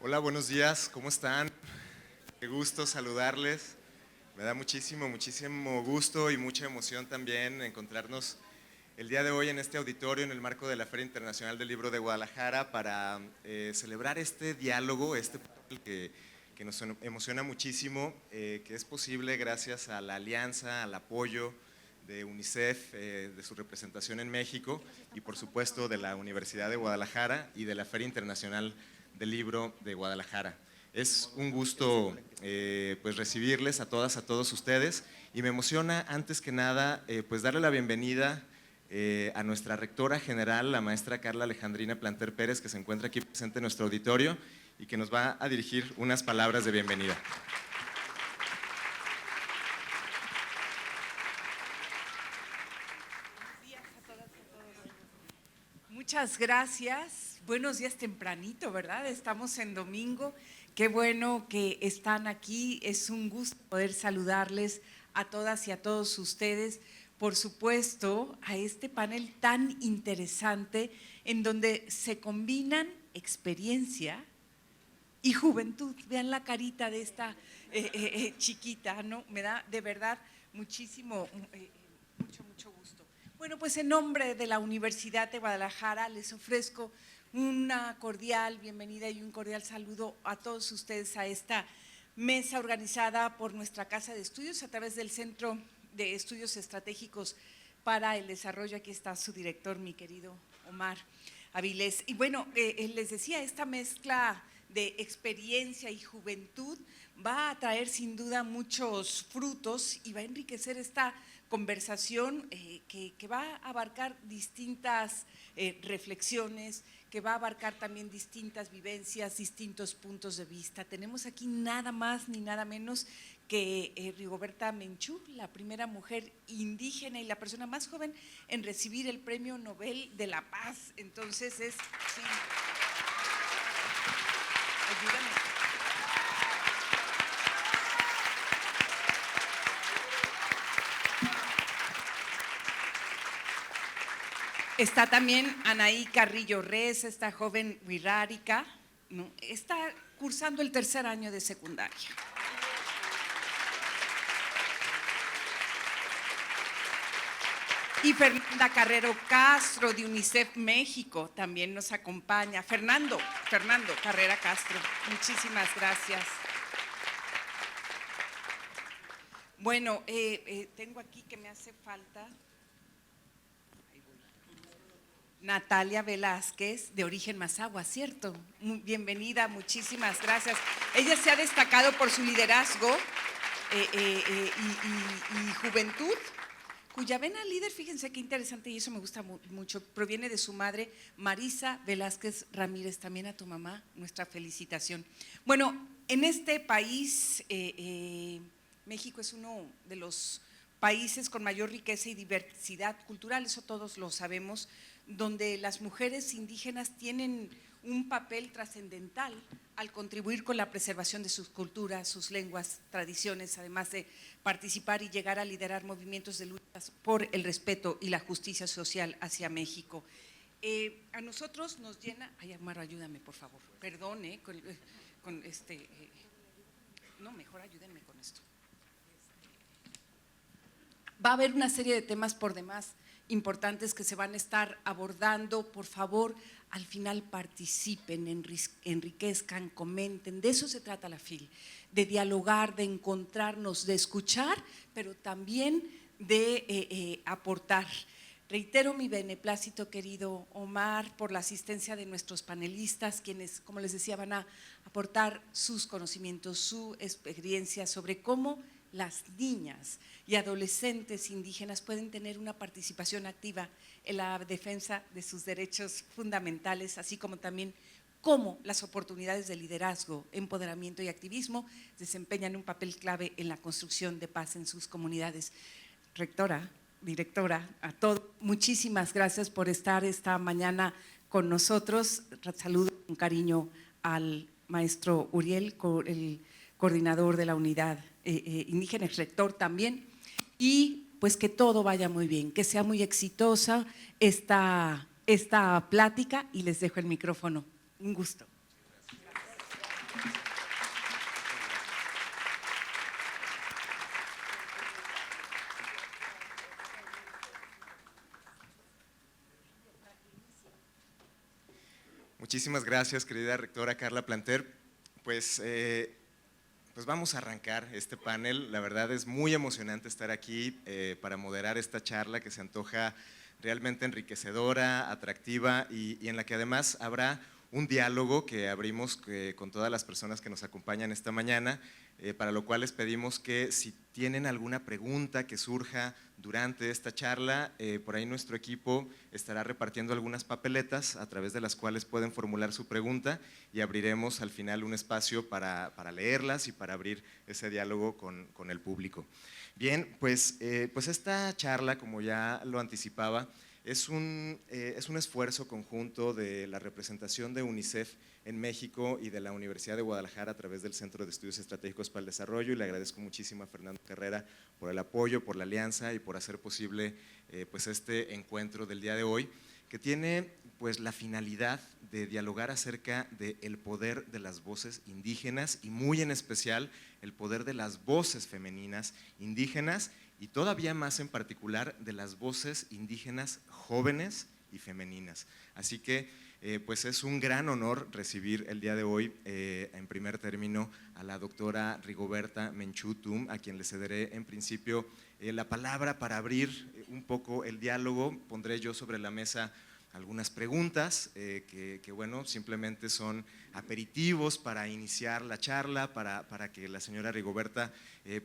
Hola, buenos días, ¿cómo están? Qué gusto saludarles. Me da muchísimo gusto y mucha emoción también encontrarnos el día de hoy en este auditorio en el marco de la Feria Internacional del Libro de Guadalajara para celebrar este diálogo, este panel que nos emociona muchísimo, que es posible gracias a la alianza, al apoyo de UNICEF, de su representación en México y por supuesto de la Universidad de Guadalajara y de la Feria Internacional del Libro de Guadalajara. Es un gusto pues recibirles a todas, a todos ustedes, y me emociona antes que nada pues darle la bienvenida a nuestra rectora general, la maestra Carla Alejandrina Planter Pérez, que se encuentra aquí presente en nuestro auditorio y que nos va a dirigir unas palabras de bienvenida. Muchas gracias. Buenos días tempranito, ¿verdad? Estamos en domingo. Qué bueno que están aquí. Es un gusto poder saludarles a todas y a todos ustedes. Por supuesto, a este panel tan interesante en donde se combinan experiencia y juventud. Vean la carita de esta chiquita, ¿no? Me da de verdad muchísimo, mucho gusto. Bueno, pues en nombre de la Universidad de Guadalajara les ofrezco una cordial bienvenida y un cordial saludo a todos ustedes a esta mesa organizada por nuestra Casa de Estudios a través del Centro de Estudios Estratégicos para el Desarrollo. Aquí está su director, mi querido Omar Avilés. Y bueno, les decía, esta mezcla de experiencia y juventud va a traer sin duda muchos frutos y va a enriquecer esta conversación que va a abarcar distintas reflexiones, que va a abarcar también distintas vivencias, distintos puntos de vista. Tenemos aquí nada más ni nada menos que Rigoberta Menchú, la primera mujer indígena y la persona más joven en recibir el Premio Nobel de la Paz. Entonces es… Sí. Ayúdame. Está también Anaí Carrillo Rez, esta joven wixárika, ¿no? Está cursando el tercer año de secundaria. Y Fernanda Carrero Castro de UNICEF México también nos acompaña. Fernando Carrera Castro, muchísimas gracias. Bueno, tengo aquí que me hace falta Natalia Velázquez, de origen mazahua, ¿cierto? Bienvenida, muchísimas gracias. Ella se ha destacado por su liderazgo y juventud, cuya vena líder, fíjense qué interesante, y eso me gusta mucho, proviene de su madre, Marisa Velázquez Ramírez. También a tu mamá, nuestra felicitación. Bueno, en este país, México es uno de los países con mayor riqueza y diversidad cultural, eso todos lo sabemos, donde las mujeres indígenas tienen un papel trascendental al contribuir con la preservación de sus culturas, sus lenguas, tradiciones, además de participar y llegar a liderar movimientos de luchas por el respeto y la justicia social hacia México. A nosotros nos llena… Ay, Amaro, ayúdame, por favor. Perdón, no, mejor ayúdenme con esto. Va a haber una serie de temas por demás importantes que se van a estar abordando. Por favor, al final participen, enriquezcan, comenten. De eso se trata la FIL, de dialogar, de encontrarnos, de escuchar, pero también de aportar. Reitero mi beneplácito, querido Omar, por la asistencia de nuestros panelistas, quienes, como les decía, van a aportar sus conocimientos, su experiencia sobre cómo las niñas y adolescentes indígenas pueden tener una participación activa en la defensa de sus derechos fundamentales, así como también cómo las oportunidades de liderazgo, empoderamiento y activismo desempeñan un papel clave en la construcción de paz en sus comunidades. Rectora, directora, a todos, muchísimas gracias por estar esta mañana con nosotros. Saludo con cariño al maestro Uriel, el coordinador de la unidad indígena, el rector también, y pues que todo vaya muy bien, que sea muy exitosa esta plática, y les dejo el micrófono. Un gusto. Muchísimas gracias, querida rectora Carla Planter. Pues vamos a arrancar este panel. La verdad es muy emocionante estar aquí para moderar esta charla que se antoja realmente enriquecedora, atractiva y en la que además habrá un diálogo que abrimos con todas las personas que nos acompañan esta mañana, para lo cual les pedimos que si tienen alguna pregunta que surja durante esta charla, por ahí nuestro equipo estará repartiendo algunas papeletas a través de las cuales pueden formular su pregunta y abriremos al final un espacio para leerlas y para abrir ese diálogo con el público. Bien, pues esta charla, como ya lo anticipaba, es un esfuerzo conjunto de la representación de UNICEF en México y de la Universidad de Guadalajara a través del Centro de Estudios Estratégicos para el Desarrollo, y le agradezco muchísimo a Fernando Carrera por el apoyo, por la alianza y por hacer posible pues este encuentro del día de hoy, que tiene pues la finalidad de dialogar acerca del poder de las voces indígenas y muy en especial el poder de las voces femeninas indígenas y todavía más en particular de las voces indígenas jóvenes y femeninas. Así que pues es un gran honor recibir el día de hoy en primer término a la doctora Rigoberta Menchú Tum, a quien le cederé en principio la palabra para abrir un poco el diálogo. Pondré yo sobre la mesa algunas preguntas que bueno, simplemente son aperitivos para iniciar la charla, para que la señora Rigoberta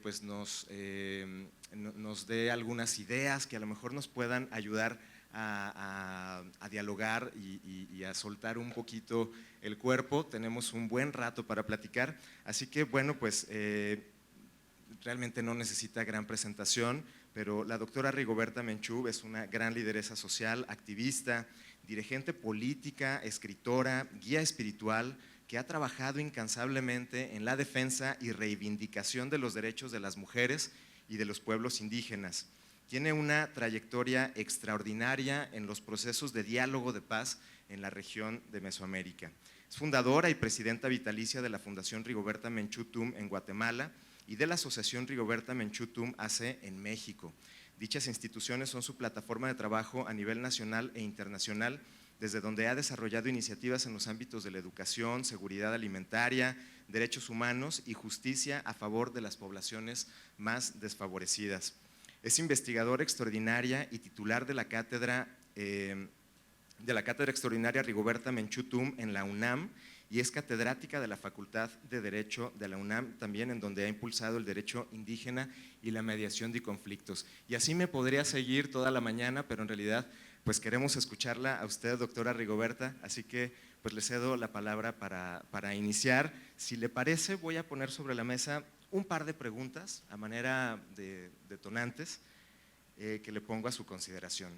pues nos dé algunas ideas que a lo mejor nos puedan ayudar a dialogar y a soltar un poquito el cuerpo. Tenemos un buen rato para platicar, así que bueno, pues realmente no necesita gran presentación, pero la doctora Rigoberta Menchú es una gran lideresa social, activista, dirigente política, escritora, guía espiritual, que ha trabajado incansablemente en la defensa y reivindicación de los derechos de las mujeres y de los pueblos indígenas. Tiene una trayectoria extraordinaria en los procesos de diálogo de paz en la región de Mesoamérica. Es fundadora y presidenta vitalicia de la Fundación Rigoberta Menchú Tum en Guatemala y de la Asociación Rigoberta Menchú Tum AC en México. Dichas instituciones son su plataforma de trabajo a nivel nacional e internacional, desde donde ha desarrollado iniciativas en los ámbitos de la educación, seguridad alimentaria, derechos humanos y justicia a favor de las poblaciones más desfavorecidas. Es investigadora extraordinaria y titular de la cátedra extraordinaria Rigoberta Menchú Tum en la UNAM, y es catedrática de la Facultad de Derecho de la UNAM, también en donde ha impulsado el derecho indígena y la mediación de conflictos. Y así me podría seguir toda la mañana, pero en realidad pues queremos escucharla a usted, doctora Rigoberta, así que pues le cedo la palabra para iniciar. Si le parece, voy a poner sobre la mesa un par de preguntas a manera de detonantes que le pongo a su consideración.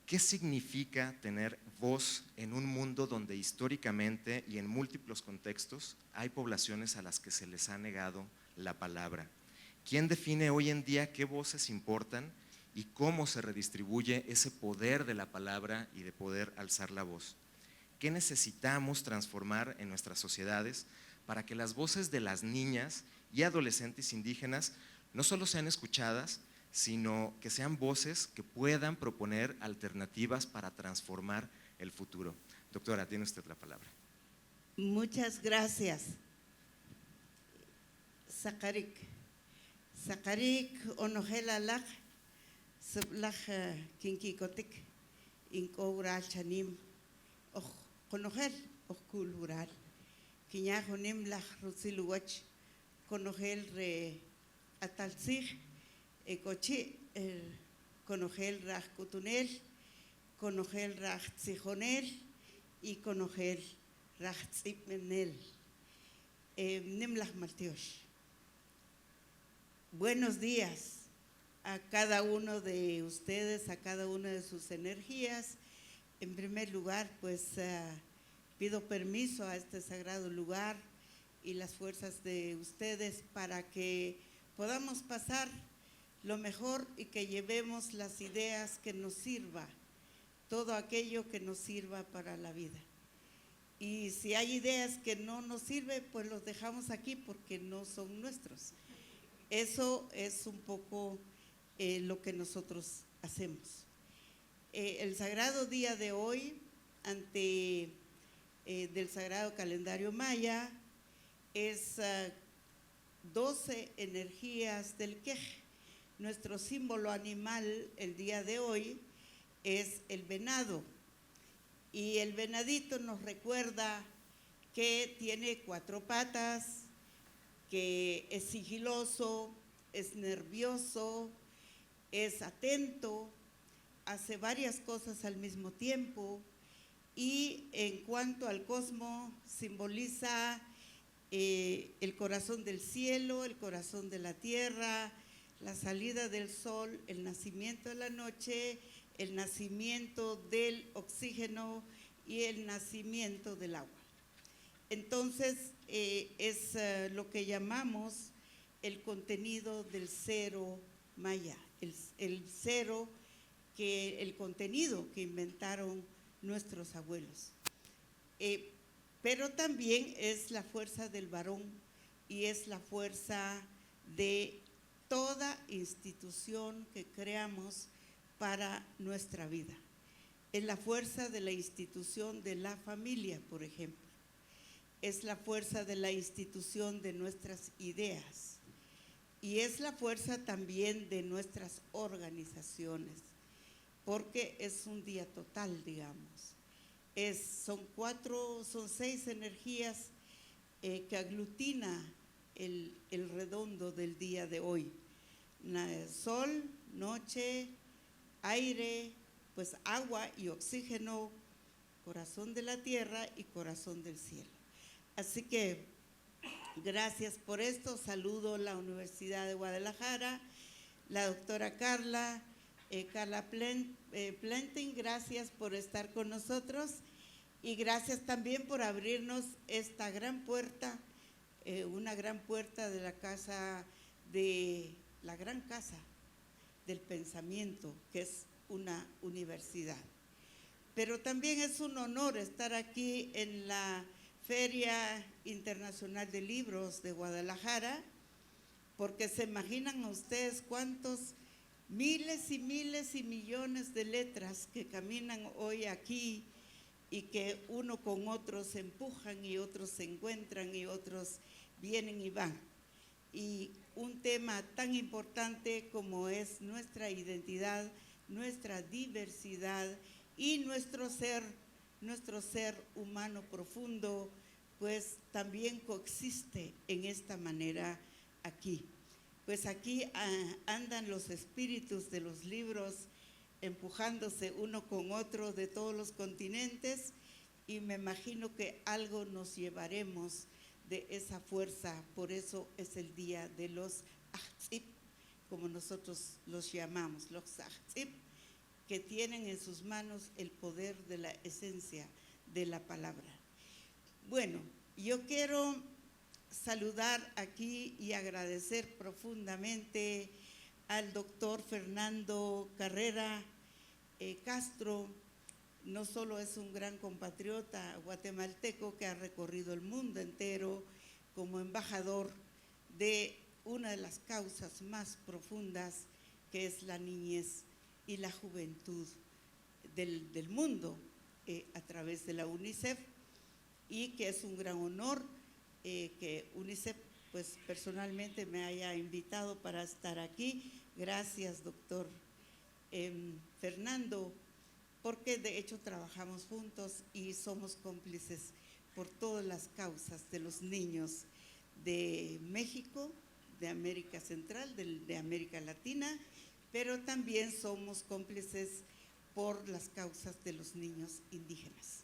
¿Qué significa tener voz en un mundo donde históricamente y en múltiples contextos hay poblaciones a las que se les ha negado la palabra? ¿Quién define hoy en día qué voces importan y cómo se redistribuye ese poder de la palabra y de poder alzar la voz? ¿Qué necesitamos transformar en nuestras sociedades para que las voces de las niñas y adolescentes indígenas no solo sean escuchadas, sino que sean voces que puedan proponer alternativas para transformar el futuro? Doctora, tiene usted la palabra. Muchas gracias. Sakarik onojela lak, seblak kinkikotik, inkoural chanim, konojel, kulhural, kinyajonim lak rusiluwach, konojel re atalsig, Cochi, conogel raj kutunel, conogel raj tzijonel y conogel raj tzipmenel. Nimlach Maltiosh. Buenos días a cada uno de ustedes, a cada una de sus energías. En primer lugar, pues pido permiso a este sagrado lugar y las fuerzas de ustedes para que podamos pasar lo mejor y que llevemos las ideas que nos sirva, todo aquello que nos sirva para la vida. Y si hay ideas que no nos sirven, pues los dejamos aquí porque no son nuestros. Eso es un poco lo que nosotros hacemos. El sagrado día de hoy, ante del Sagrado Calendario Maya, es 12 energías del Quej. Nuestro símbolo animal el día de hoy es el venado. Y el venadito nos recuerda que tiene 4 patas, que es sigiloso, es nervioso, es atento, hace varias cosas al mismo tiempo. Y en cuanto al cosmos, simboliza el corazón del cielo, el corazón de la tierra, la salida del sol, el nacimiento de la noche, el nacimiento del oxígeno y el nacimiento del agua. Entonces, es lo que llamamos el contenido del cero maya, el cero, el contenido que inventaron nuestros abuelos. Pero también es la fuerza del varón y es la fuerza de toda institución que creamos para nuestra vida. Es la fuerza de la institución de la familia, por ejemplo. Es la fuerza de la institución de nuestras ideas. Y es la fuerza también de nuestras organizaciones, porque es un día total, digamos. Son 6 energías que aglutina el redondo del día de hoy. Sol, noche, aire, pues agua y oxígeno, corazón de la tierra y corazón del cielo. Así que gracias por esto. Saludo a la Universidad de Guadalajara, la doctora Carla Planting, gracias por estar con nosotros y gracias también por abrirnos esta gran puerta, una gran puerta de la casa, de la gran casa del pensamiento, que es una universidad. Pero también es un honor estar aquí en la Feria Internacional de Libros de Guadalajara, porque se imaginan ustedes cuántos miles y miles y millones de letras que caminan hoy aquí y que uno con otro se empujan y otros se encuentran y otros vienen y van. Y un tema tan importante como es nuestra identidad, nuestra diversidad y nuestro ser humano profundo, pues también coexiste en esta manera aquí. Pues aquí andan los espíritus de los libros empujándose uno con otro de todos los continentes y me imagino que algo nos llevaremos de esa fuerza. Por eso es el día de los Ahtzib, como nosotros los llamamos, los Ahtzib, que tienen en sus manos el poder de la esencia de la palabra. Bueno, yo quiero saludar aquí y agradecer profundamente al doctor Fernando Carrera Castro. No solo es un gran compatriota guatemalteco que ha recorrido el mundo entero como embajador de una de las causas más profundas, que es la niñez y la juventud del mundo, a través de la UNICEF, y que es un gran honor que UNICEF pues personalmente me haya invitado para estar aquí. Gracias, doctor Fernando, porque de hecho trabajamos juntos y somos cómplices por todas las causas de los niños de México, de América Central, de América Latina, pero también somos cómplices por las causas de los niños indígenas.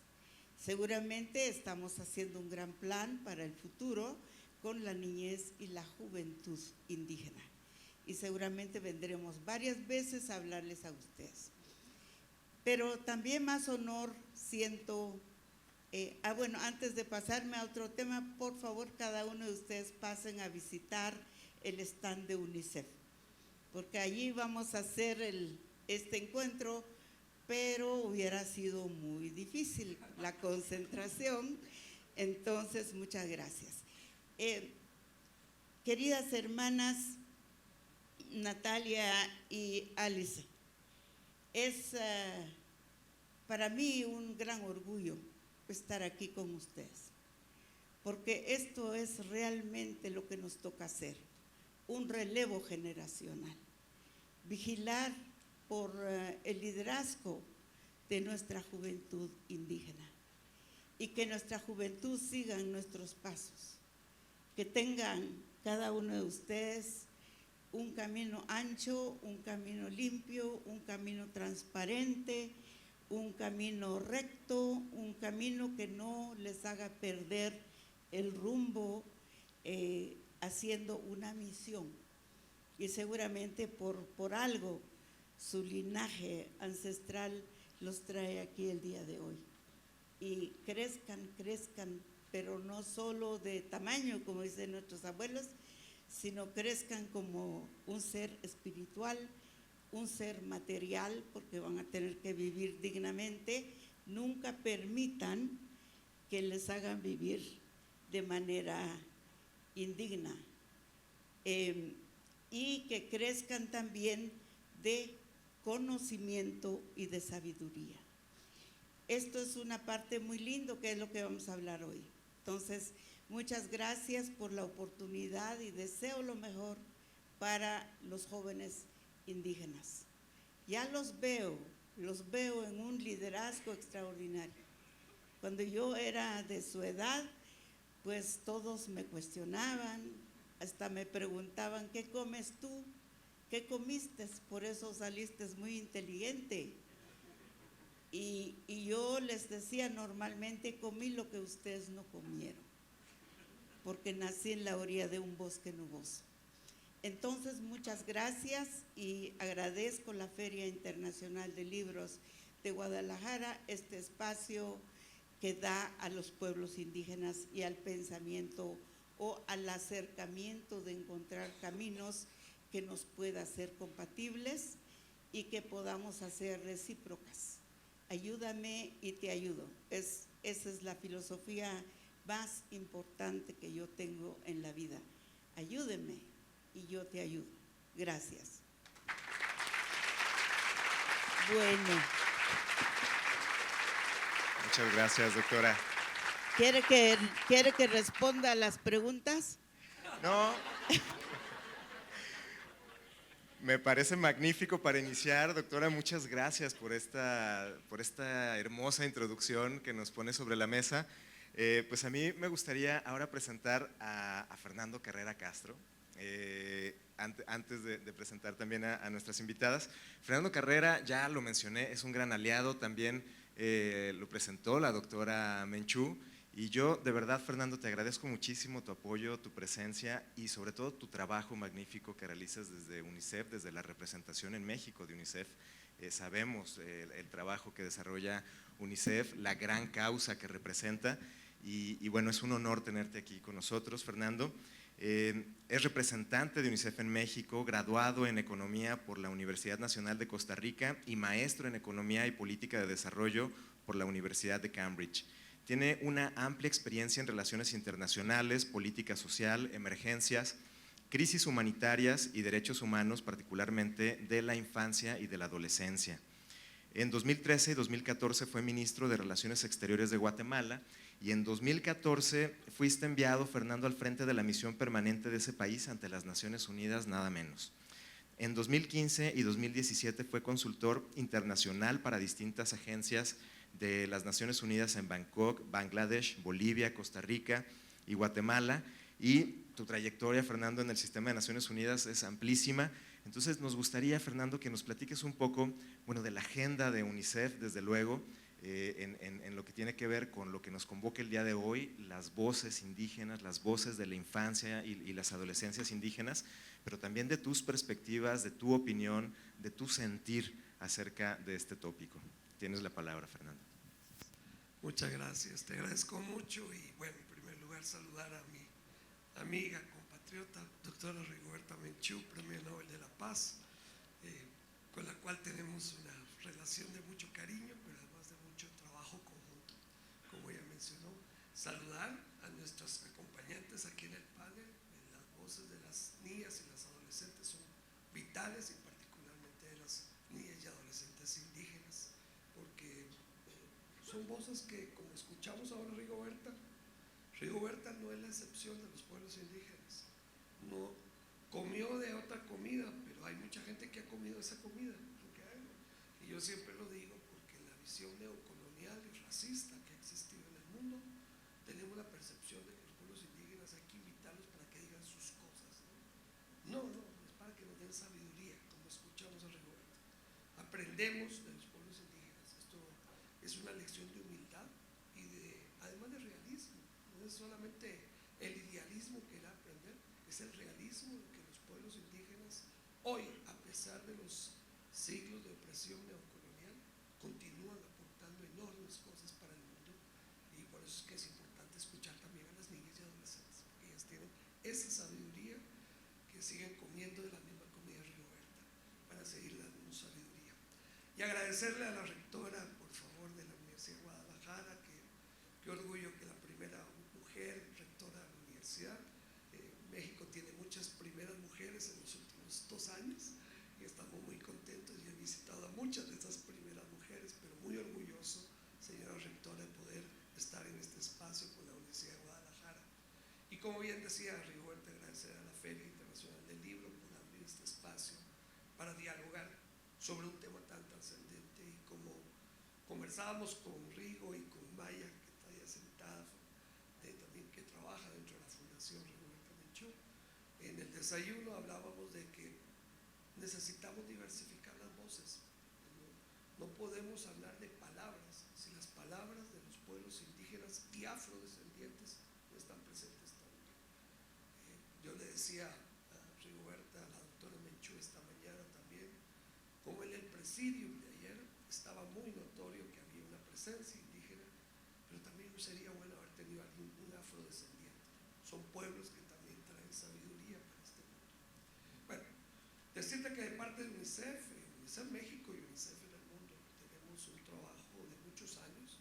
Seguramente estamos haciendo un gran plan para el futuro con la niñez y la juventud indígena. Y seguramente vendremos varias veces a hablarles a ustedes. Pero también más honor siento, bueno, antes de pasarme a otro tema, por favor, cada uno de ustedes pasen a visitar el stand de UNICEF, porque allí vamos a hacer este encuentro, pero hubiera sido muy difícil la concentración. Entonces, muchas gracias. Queridas hermanas Natalia y Alice, es para mí un gran orgullo estar aquí con ustedes, porque esto es realmente lo que nos toca hacer, un relevo generacional, vigilar por el liderazgo de nuestra juventud indígena y que nuestra juventud siga en nuestros pasos, que tengan cada uno de ustedes un camino ancho, un camino limpio, un camino transparente, un camino recto, un camino que no les haga perder el rumbo, haciendo una misión. Y seguramente por algo su linaje ancestral los trae aquí el día de hoy. Y crezcan, pero no solo de tamaño, como dicen nuestros abuelos, sino crezcan como un ser espiritual, un ser material, porque van a tener que vivir dignamente. Nunca permitan que les hagan vivir de manera indigna, y que crezcan también de conocimiento y de sabiduría. Esto es una parte muy lindo que es lo que vamos a hablar hoy. Entonces, muchas gracias por la oportunidad y deseo lo mejor para los jóvenes indígenas. Ya los veo en un liderazgo extraordinario. Cuando yo era de su edad, pues todos me cuestionaban, hasta me preguntaban, ¿qué comes tú? ¿Qué comiste? Por eso saliste muy inteligente. Y yo les decía, normalmente comí lo que ustedes no comieron, porque nací en la orilla de un bosque nuboso. Entonces, muchas gracias y agradezco la Feria Internacional de Libros de Guadalajara, este espacio que da a los pueblos indígenas y al pensamiento o al acercamiento de encontrar caminos que nos pueda hacer compatibles y que podamos hacer recíprocas. Ayúdame y te ayudo. Esa es la filosofía más importante que yo tengo en la vida. Ayúdeme y yo te ayudo. Gracias. Bueno. Muchas gracias, doctora. ¿Quiere que responda a las preguntas? No. Me parece magnífico para iniciar, doctora. Muchas gracias por esta hermosa introducción que nos pone sobre la mesa. Pues a mí me gustaría ahora presentar a Fernando Carrera Castro, antes de presentar también a nuestras invitadas. Fernando Carrera, ya lo mencioné, es un gran aliado, también lo presentó la doctora Menchú. Y yo, de verdad, Fernando, te agradezco muchísimo tu apoyo, tu presencia y sobre todo tu trabajo magnífico que realizas desde UNICEF, desde la representación en México de UNICEF. Sabemos el trabajo que desarrolla UNICEF, la gran causa que representa y bueno, es un honor tenerte aquí con nosotros, Fernando. Es representante de UNICEF en México, graduado en Economía por la Universidad Nacional de Costa Rica y maestro en Economía y Política de Desarrollo por la Universidad de Cambridge. Tiene una amplia experiencia en relaciones internacionales, política social, emergencias, crisis humanitarias y derechos humanos, particularmente de la infancia y de la adolescencia. En 2013 y 2014 fue ministro de Relaciones Exteriores de Guatemala y en 2014 fuiste enviado, Fernando, al frente de la misión permanente de ese país ante las Naciones Unidas, nada menos. En 2015 y 2017 fue consultor internacional para distintas agencias de las Naciones Unidas en Bangkok, Bangladesh, Bolivia, Costa Rica y Guatemala. Y tu trayectoria, Fernando, en el sistema de Naciones Unidas es amplísima. Entonces nos gustaría, Fernando, que nos platiques un poco, bueno, de la agenda de UNICEF, desde luego, en lo que tiene que ver con lo que nos convoca el día de hoy, las voces indígenas, las voces de la infancia y las adolescencias indígenas, pero también de tus perspectivas, de tu opinión, de tu sentir acerca de este tópico. Tienes la palabra, Fernando. Muchas gracias, te agradezco mucho y bueno, en primer lugar saludar a mi amiga, compatriota, doctora Rigoberta Menchú, Premio Nobel de la Paz, con la cual tenemos una relación de mucho cariño, pero además de mucho trabajo conjunto, como ella mencionó. Saludar a nuestros acompañantes aquí en el panel. Las voces de las niñas y las adolescentes son vitales, y particularmente de las niñas y adolescentes indígenas, porque son voces que, como escuchamos ahora Rigoberta, Rigoberta no es la excepción de los pueblos indígenas. No comió de otra comida, pero hay mucha gente que ha comido esa comida, lo que hay, ¿no? Y yo siempre lo digo porque la visión neocolonial y racista que ha existido en el mundo, tenemos la percepción de que los pueblos indígenas hay que invitarlos para que digan sus cosas, ¿no? No, es para que nos den sabiduría, como escuchamos a Rigoberta. Aprendemos de los pueblos indígenas. Esto es una lección de humildad y además de realismo. No es solamente el idealismo que era aprender, es el realismo de que los pueblos indígenas hoy, a pesar de los siglos de opresión neocolonial, continúan aportando enormes cosas para el mundo, y por eso es que es importante escuchar también a las niñas y adolescentes, porque ellas tienen esa sabiduría que siguen comiendo de la misma comida Rigoberta, para seguir dando sabiduría. Y agradecerle a la rectora, por favor, de la Universidad de Guadalajara, que orgullo que la primera mujer rectora de la universidad. México tiene muchas primeras mujeres en los últimos 2 años y estamos muy contentos. Yo he visitado a muchas de esas primeras mujeres, pero muy orgulloso, señora rectora, de poder estar en este espacio con la Universidad de Guadalajara. Y como bien decía Rigoberta, agradecer a la Feria Internacional del Libro por abrir este espacio para dialogar sobre un tema tan trascendente. Y como conversábamos con Rigo y con Maya, que está ahí sentada, también que trabaja dentro de la Fundación Rigoberta Menchú, en el desayuno hablábamos de que necesitamos diversificar las voces. No podemos hablar de palabras si las palabras de los pueblos indígenas y afrodescendientes no están presentes también. Yo le decía a Rigoberta, a la doctora Menchú esta mañana también, como en el presidium de ayer estaba muy notorio que había una presencia indígena, pero también sería bueno haber tenido un afrodescendiente. Son pueblos que también traen sabiduría para este mundo. Bueno, decirte que de parte de UNICEF, UNICEF México y UNICEF en el mundo, tenemos un trabajo de muchos años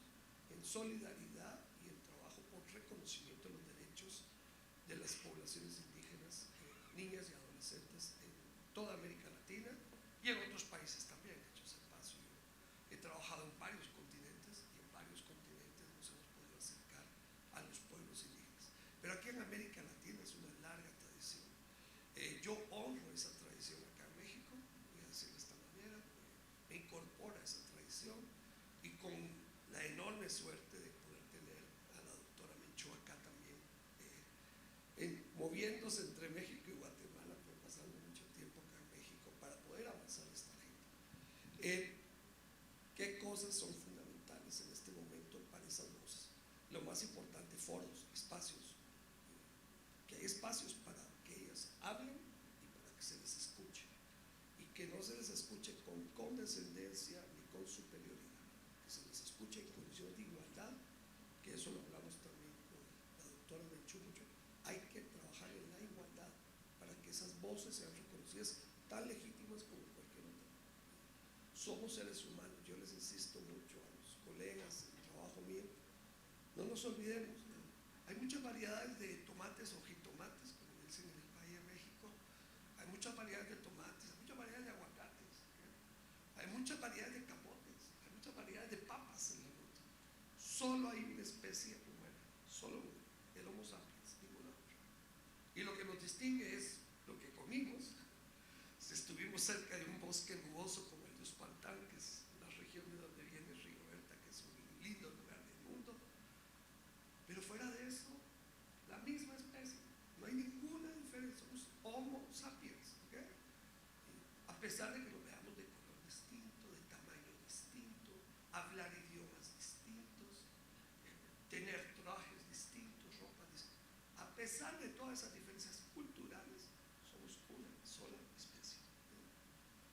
en solidaridad y en trabajo por reconocimiento de los derechos de las poblaciones indígenas, niñas y adolescentes en toda América Latina y en otros países también. He hecho ese paso. Yo he trabajado en varios continentes y en varios continentes nos hemos podido acercar a los pueblos indígenas. Pero aquí en América Latina es una larga tradición. Yo honro esa tradición acá en México, voy a decirlo de esta manera, me incorpora esa tradición y con la enorme suerte de poder tener a la doctora Menchú acá también, moviéndose entre México y Guatemala, pero pasando mucho tiempo acá en México para poder avanzar esta agenda. ¿Qué cosas son fundamentales en este momento para esas voces? Lo más importante, foros, espacios, que hay espacios para que ellas hablen y para que se les escuche, y que no se les escuche con condescendencia ni con superioridad, que se les escuche en condiciones de igualdad, que eso lo hablamos también con la doctora Menchú mucho. Hay que trabajar en la igualdad para que esas voces sean reconocidas tan legítimas como cualquier otra. Somos seres humanos. Yo les insisto mucho a los colegas en el trabajo mío, no nos olvidemos, ¿no? Hay muchas variedades de tomates o jitomates, como dicen en el país de México. Hay muchas variedades de tomates, hay muchas variedades de aguacates, ¿okay? Hay muchas variedades de camotes, hay muchas variedades de papas en el mundo. Solo hay una especie humana, solo una, el Homo sapiens, ninguna otra. Y lo que nos distingue es lo que comimos. Si estuvimos cerca de un bosque nuboso como el de Uspantán, que es la región de donde viene Rigoberta, que es un lindo lugar del mundo, pero fuera de eso, la misma especie, no hay ninguna diferencia, somos Homo sapiens, ¿okay? A pesar de que nos veamos de color distinto, de tamaño distinto, hablar idiomas distintos, tener trajes distintos, ropa distinta, a pesar de todas esas diferencias culturales, somos una sola especie, ¿no?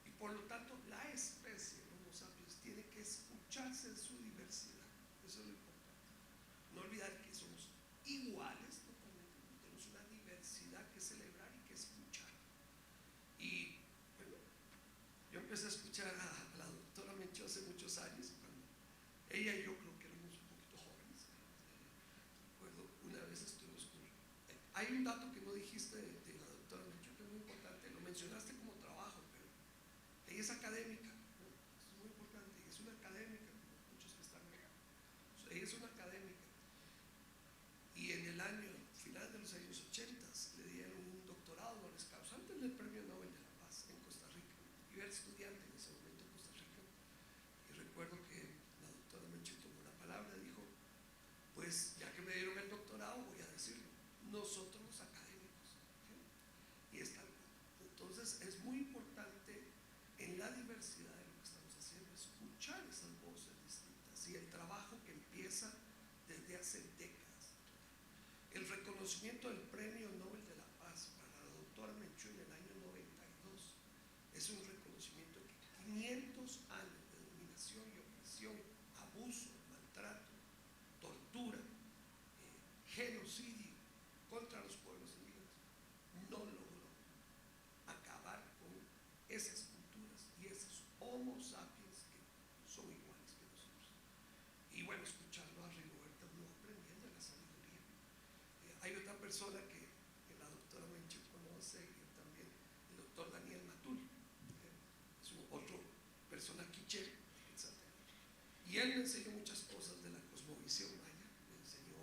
Y por lo tanto, la especie Homo sapiens tiene que escucharse en su diversidad. Eso es lo importante. No olvidar que somos iguales totalmente, tenemos una diversidad que celebrar y que escuchar. Y bueno, yo empecé a escuchar a la doctora Menchú hace muchos años, cuando ella y yo creo que éramos un poquito jóvenes. Recuerdo, una vez estuvimos con... Hay un dato que no dijiste de la doctora Menchú que es muy importante, lo mencionaste como trabajo, pero ella es académica, ¿no? Es muy importante, es una académica como muchos que están acá. estudiante en ese momento en Costa Rica, y recuerdo que la doctora Menchú tomó la palabra y dijo, pues ya que me dieron el doctorado voy a decirlo, nosotros los académicos, ¿sí? Y es tal cual. Entonces es muy importante en la diversidad de lo que estamos haciendo escuchar esas voces distintas y el trabajo que empieza desde hace décadas. El reconocimiento del Premio Nobel de la Paz para la doctora Menchú en el año 92 es un reconocimiento que 500 años de dominación y opresión, abuso, maltrato, tortura, genocidio contra los pueblos indígenas no logró acabar con esas culturas y esos homo sapiens que son iguales que nosotros. Y bueno, escucharlo a Rigoberta, uno aprendiendo de la sabiduría. Hay otra persona que la doctora Menchú conoce, y yo también, el doctor Daniel Matul, es otro persona quiché, y él me enseñó muchas cosas de la cosmovisión maya, me enseñó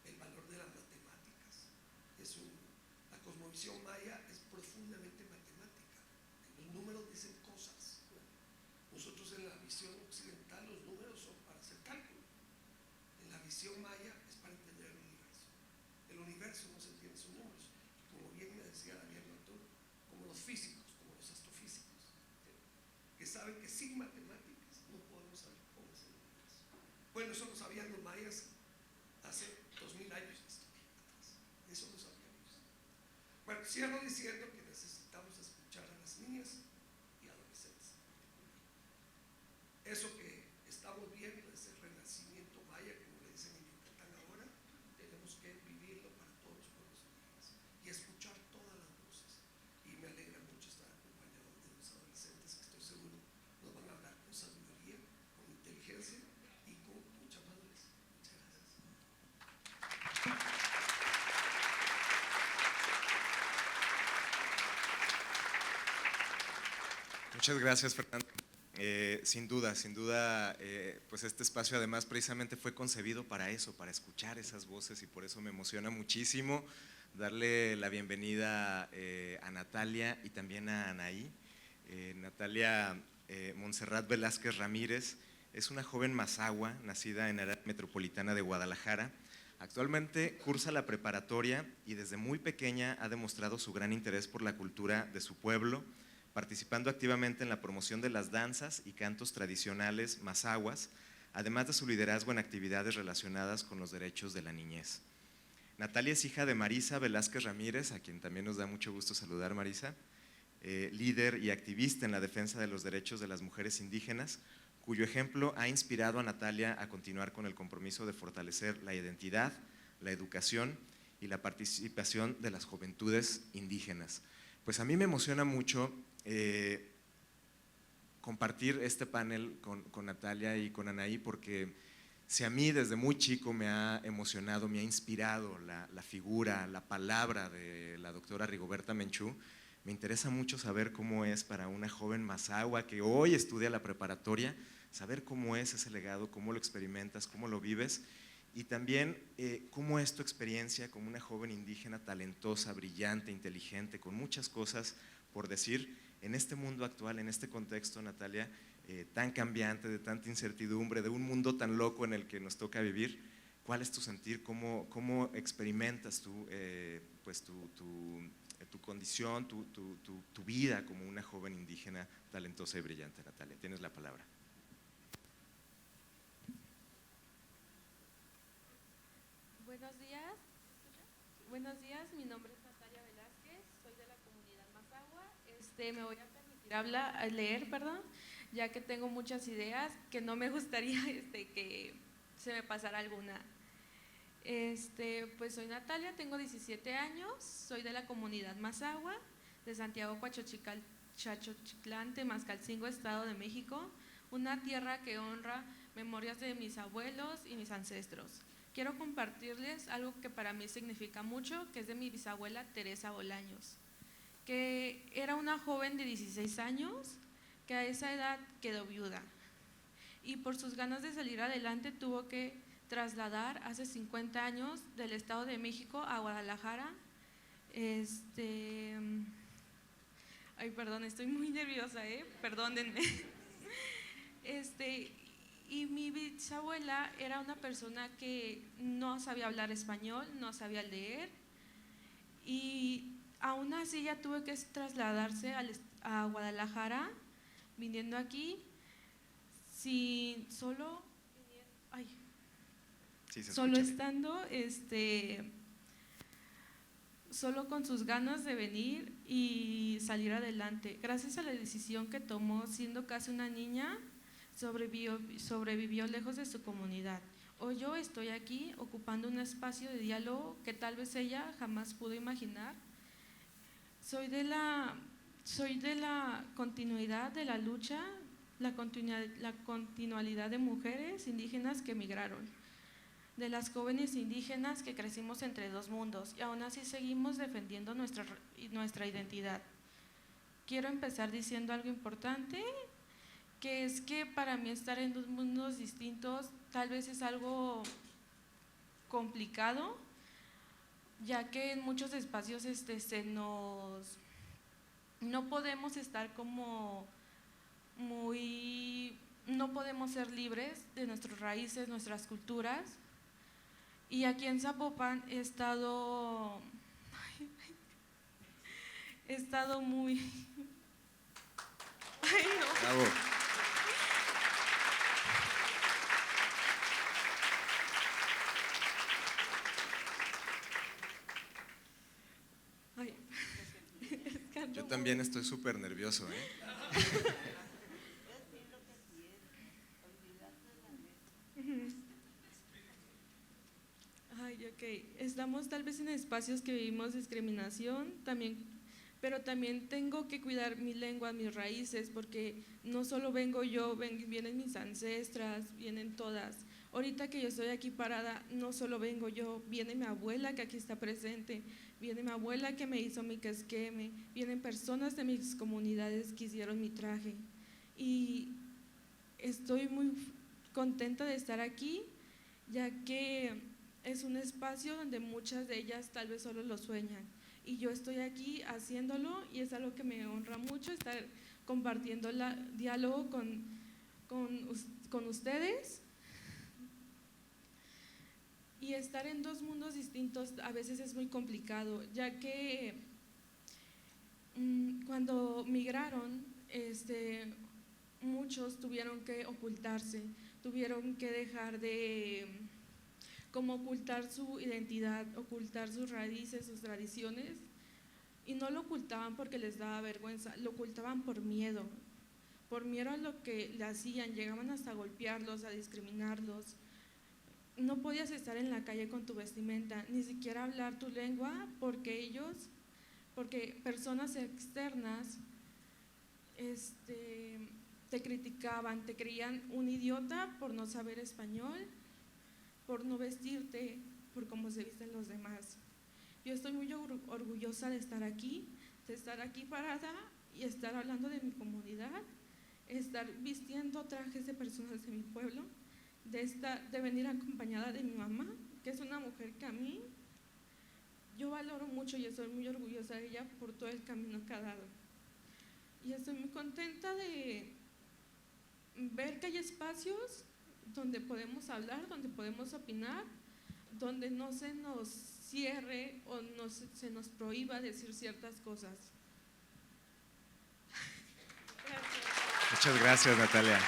el valor de las matemáticas. La cosmovisión maya es profundamente matemática, los números dicen cosas. Nosotros en la visión occidental los números son para hacer cálculo, en la visión maya es para entender el universo. El universo no se entiende sin números, y como bien me decía Daniel Matul, como los físicos, como los astrofísicos, que saben que sin matemáticas no podemos saber cómo es el universo. Bueno, eso lo sabían los mayas hace 2000 años atrás, eso lo sabíamos. Bueno, cierro diciendo que necesitamos escuchar a las niñas y adolescentes en particular. Eso que estamos viendo, ese renacimiento maya, como le dicen en Yucatán ahora, tenemos que vivirlo para todos los pueblos indígenas y escuchar todas las voces. Y me alegra mucho estar acompañado de los adolescentes que estoy seguro nos van a hablar con sabiduría, con inteligencia y con mucha madurez. Muchas gracias. Muchas gracias, Fernando. Sin duda, pues este espacio además precisamente fue concebido para eso, para escuchar esas voces, y por eso me emociona muchísimo darle la bienvenida a Natalia y también a Anaí. Natalia Montserrat Velázquez Ramírez es una joven mazahua nacida en la área metropolitana de Guadalajara. Actualmente cursa la preparatoria y desde muy pequeña ha demostrado su gran interés por la cultura de su pueblo, participando activamente en la promoción de las danzas y cantos tradicionales mazahuas, además de su liderazgo en actividades relacionadas con los derechos de la niñez. Natalia es hija de Marisa Velázquez Ramírez, a quien también nos da mucho gusto saludar, Marisa, líder y activista en la defensa de los derechos de las mujeres indígenas, cuyo ejemplo ha inspirado a Natalia a continuar con el compromiso de fortalecer la identidad, la educación y la participación de las juventudes indígenas. Pues a mí me emociona mucho compartir este panel con Natalia y con Anaí, porque si a mí desde muy chico me ha emocionado, me ha inspirado la figura, la palabra de la doctora Rigoberta Menchú, me interesa mucho saber cómo es para una joven mazahua que hoy estudia la preparatoria, saber cómo es ese legado, cómo lo experimentas, cómo lo vives, y también cómo es tu experiencia como una joven indígena talentosa, brillante, inteligente, con muchas cosas por decir en este mundo actual, en este contexto, Natalia, tan cambiante, de tanta incertidumbre, de un mundo tan loco en el que nos toca vivir. ¿Cuál es tu sentir? ¿Cómo experimentas tú pues tu condición, tu vida como una joven indígena talentosa y brillante, Natalia? Tienes la palabra. Buenos días, mi nombre es Natalia Velázquez, soy de la comunidad mazahua. Me voy a permitir leer, ya que tengo muchas ideas que no me gustaría que se me pasara alguna. Pues soy Natalia, tengo 17 años, soy de la comunidad mazahua de Santiago Chachochitlán, Temascalcingo, Estado de México, una tierra que honra memorias de mis abuelos y mis ancestros. Quiero compartirles algo que para mí significa mucho, que es de mi bisabuela Teresa Bolaños, que era una joven de 16 años que a esa edad quedó viuda y por sus ganas de salir adelante tuvo que trasladar hace 50 años del Estado de México a Guadalajara Ay, perdón, estoy muy nerviosa, perdónenme. Y mi bisabuela era una persona que no sabía hablar español, no sabía leer, y aún así ella tuvo que trasladarse a Guadalajara, viniendo aquí, sin solo, ay, Sí, se solo escucha bien. estando, solo con sus ganas de venir y salir adelante. Gracias a la decisión que tomó siendo casi una niña, sobrevivió lejos de su comunidad. Hoy yo estoy aquí ocupando un espacio de diálogo que tal vez ella jamás pudo imaginar. Soy de la continuidad de la lucha, la continuidad de mujeres indígenas que emigraron, de las jóvenes indígenas que crecimos entre dos mundos y aún así seguimos defendiendo nuestra identidad. Quiero empezar diciendo algo importante, que es que para mí estar en dos mundos distintos tal vez es algo complicado, ya que en muchos espacios no podemos estar como no podemos ser libres de nuestras raíces, nuestras culturas. Y aquí en Zapopan he estado muy… Ay, no. Bravo. Ay. Es que ando Yo también muy… estoy súper nervioso, Ay, ok. Estamos tal vez en espacios que vivimos discriminación, pero también tengo que cuidar mi lengua, mis raíces, porque no solo vengo yo, vienen mis ancestras, vienen todas. Ahorita que yo estoy aquí parada, no solo vengo yo, viene mi abuela que aquí está presente, viene mi abuela que me hizo mi quesqueme, vienen personas de mis comunidades que hicieron mi traje. Y estoy muy contenta de estar aquí, ya que es un espacio donde muchas de ellas tal vez solo lo sueñan. Y yo estoy aquí haciéndolo y es algo que me honra mucho estar compartiendo el diálogo con ustedes. Y estar en dos mundos distintos a veces es muy complicado, ya que cuando migraron, muchos tuvieron que ocultarse, tuvieron que dejar de como ocultar su identidad, ocultar sus raíces, sus tradiciones, y no lo ocultaban porque les daba vergüenza, lo ocultaban por miedo a lo que le hacían, llegaban hasta a golpearlos, a discriminarlos. No podías estar en la calle con tu vestimenta, ni siquiera hablar tu lengua, porque personas externas te criticaban, te creían un idiota por no saber español, por no vestirte por cómo se visten los demás. Yo estoy muy orgullosa de estar aquí parada y estar hablando de mi comunidad, estar vistiendo trajes de personas de mi pueblo, de venir acompañada de mi mamá, que es una mujer que a mí yo valoro mucho y estoy muy orgullosa de ella por todo el camino que ha dado. Y estoy muy contenta de ver que hay espacios donde podemos hablar, donde podemos opinar, donde no se nos cierre o se nos prohíba decir ciertas cosas. Gracias. Muchas gracias, Natalia.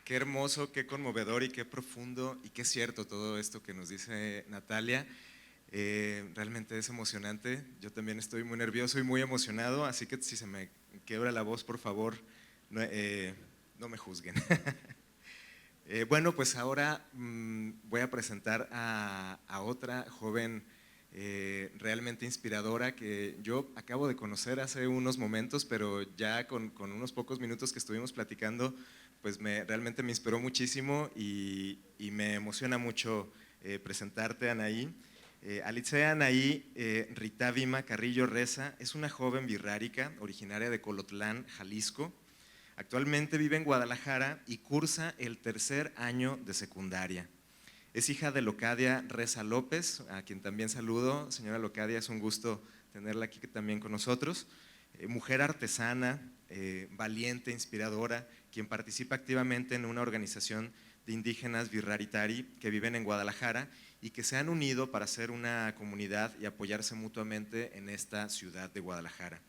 Qué hermoso, qué conmovedor y qué profundo y qué cierto todo esto que nos dice Natalia. Realmente es emocionante. Yo también estoy muy nervioso y muy emocionado, así que si se me quiebra la voz, por favor, no me juzguen. Bueno, pues ahora voy a presentar a otra joven realmente inspiradora que yo acabo de conocer hace unos momentos, pero ya con unos pocos minutos que estuvimos platicando, pues realmente me inspiró muchísimo y me emociona mucho presentarte, Anaí. Alitzea Anaí Ritávima Carrillo Reza es una joven birrárica originaria de Colotlán, Jalisco. Actualmente vive en Guadalajara y cursa el 3er año de secundaria. Es hija de Locadia Reza López, a quien también saludo. Señora Locadia, es un gusto tenerla aquí también con nosotros. Mujer artesana, valiente, inspiradora, quien participa activamente en una organización de indígenas birraritari que viven en Guadalajara y que se han unido para hacer una comunidad y apoyarse mutuamente en esta ciudad de Guadalajara.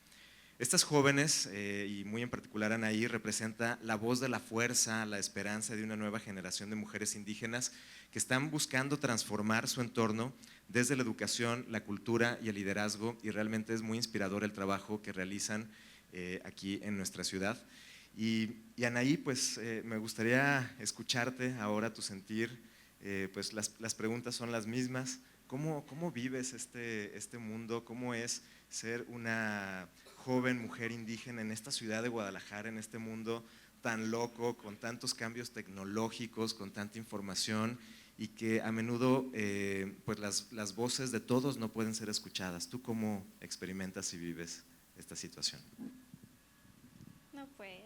Estas jóvenes, y muy en particular Anaí, representa la voz de la fuerza, la esperanza de una nueva generación de mujeres indígenas que están buscando transformar su entorno desde la educación, la cultura y el liderazgo, y realmente es muy inspirador el trabajo que realizan aquí en nuestra ciudad. Y Anaí, pues me gustaría escucharte ahora, tu sentir, pues las preguntas son las mismas. ¿Cómo vives este mundo? ¿Cómo es ser una joven mujer indígena en esta ciudad de Guadalajara, en este mundo tan loco, con tantos cambios tecnológicos, con tanta información y que a menudo pues las voces de todos no pueden ser escuchadas? ¿Tú cómo experimentas y vives esta situación? No, pues,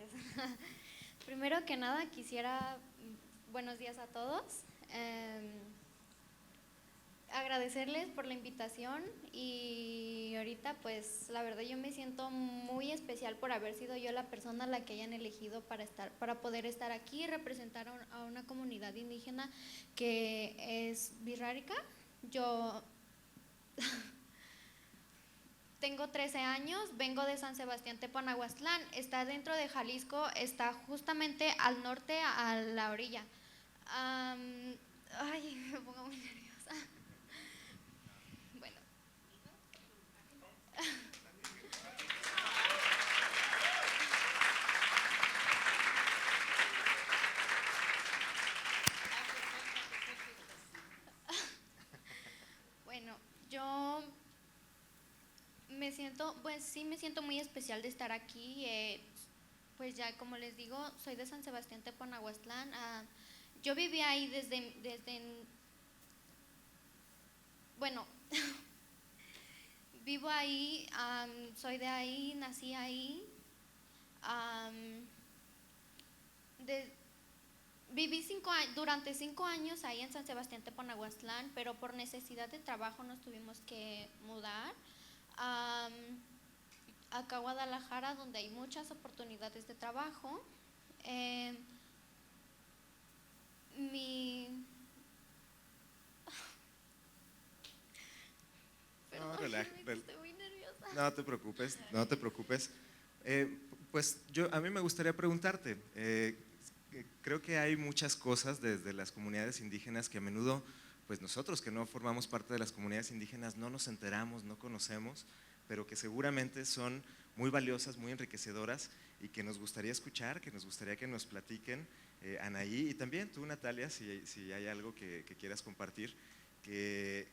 primero que nada quisiera, buenos días a todos, agradecerles por la invitación y ahorita pues la verdad yo me siento muy especial por haber sido yo la persona a la que hayan elegido para poder estar aquí y representar a una comunidad indígena que es birrárica. Yo tengo 13 años, vengo de San Sebastián Tepanahuastlán, está dentro de Jalisco, está justamente al norte a la orilla. Ay, me pongo muy nerviosa. Bueno. Bueno, yo me siento, pues sí me siento muy especial de estar aquí. Pues ya como les digo, soy de San Sebastián Tepanahuastlán. Yo viví ahí bueno, vivo ahí, soy de ahí, nací ahí. Viví durante 5 años ahí en San Sebastián Tepanahuastlán, pero por necesidad de trabajo nos tuvimos que mudar acá a Guadalajara, donde hay muchas oportunidades de trabajo. Estoy muy nerviosa. No te preocupes, no te preocupes. Pues a mí me gustaría preguntarte, creo que hay muchas cosas desde las comunidades indígenas que a menudo, pues nosotros que no formamos parte de las comunidades indígenas no nos enteramos, no conocemos, pero que seguramente son muy valiosas, muy enriquecedoras y que nos gustaría escuchar, que nos gustaría que nos platiquen, Anaí, y también tú, Natalia, si hay algo que quieras compartir, que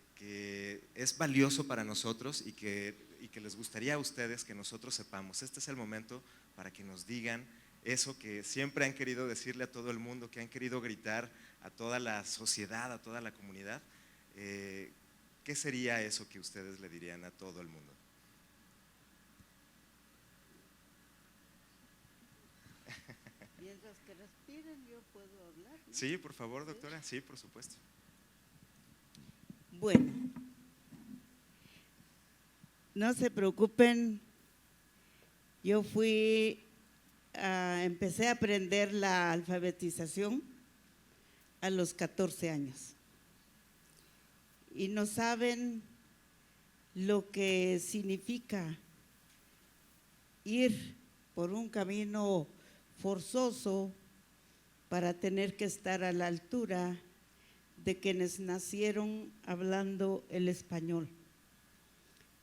es valioso para nosotros y que les gustaría a ustedes que nosotros sepamos. Este es el momento para que nos digan eso que siempre han querido decirle a todo el mundo, que han querido gritar a toda la sociedad, a toda la comunidad. ¿Qué sería eso que ustedes le dirían a todo el mundo? Mientras que respiren, yo puedo hablar, ¿no? Sí, por favor, doctora. Sí, por supuesto. Bueno, no se preocupen, yo empecé a aprender la alfabetización a los 14 años y no saben lo que significa ir por un camino forzoso para tener que estar a la altura de quienes nacieron hablando el español,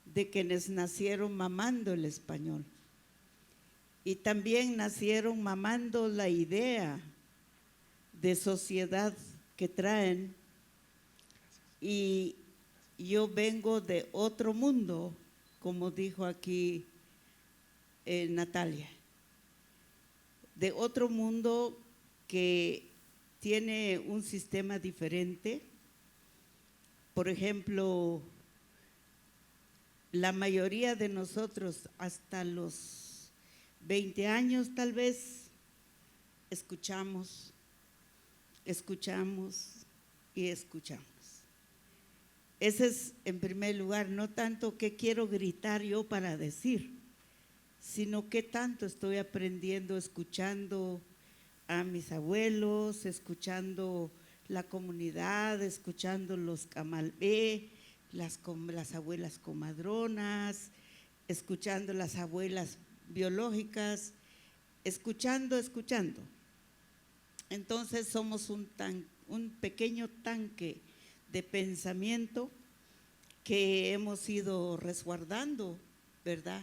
de quienes nacieron mamando el español y también nacieron mamando la idea de sociedad que traen. Y yo vengo de otro mundo, como dijo aquí Natalia, de otro mundo que tiene un sistema diferente. Por ejemplo, la mayoría de nosotros hasta los 20 años tal vez escuchamos y escuchamos. Ese es en primer lugar, no tanto qué quiero gritar yo para decir, sino qué tanto estoy aprendiendo, escuchando a mis abuelos, escuchando la comunidad, escuchando los camalbé, las abuelas comadronas, escuchando las abuelas biológicas, escuchando. Entonces somos un pequeño tanque de pensamiento que hemos ido resguardando, ¿verdad?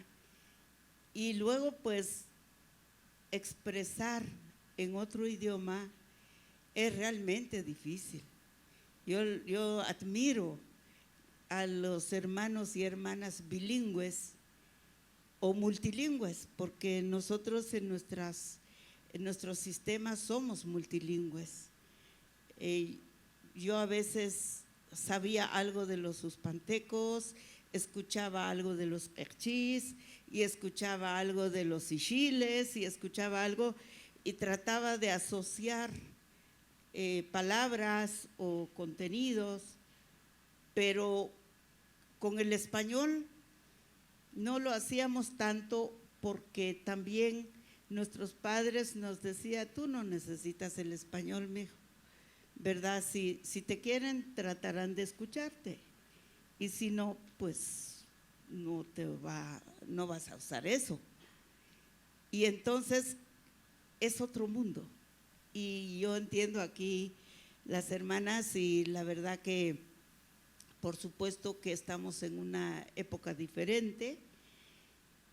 Y luego pues expresar en otro idioma es realmente difícil. Yo admiro a los hermanos y hermanas bilingües o multilingües, porque nosotros en nuestros sistemas somos multilingües. Yo a veces sabía algo de los uspantecos, escuchaba algo de los quechís y escuchaba algo de los sichiles y escuchaba algo y trataba de asociar palabras o contenidos, pero con el español no lo hacíamos tanto porque también nuestros padres nos decían, tú no necesitas el español, mijo, ¿verdad? Si te quieren, tratarán de escucharte y si no, pues no vas a usar eso. Y entonces es otro mundo. Y yo entiendo aquí las hermanas y la verdad que por supuesto que estamos en una época diferente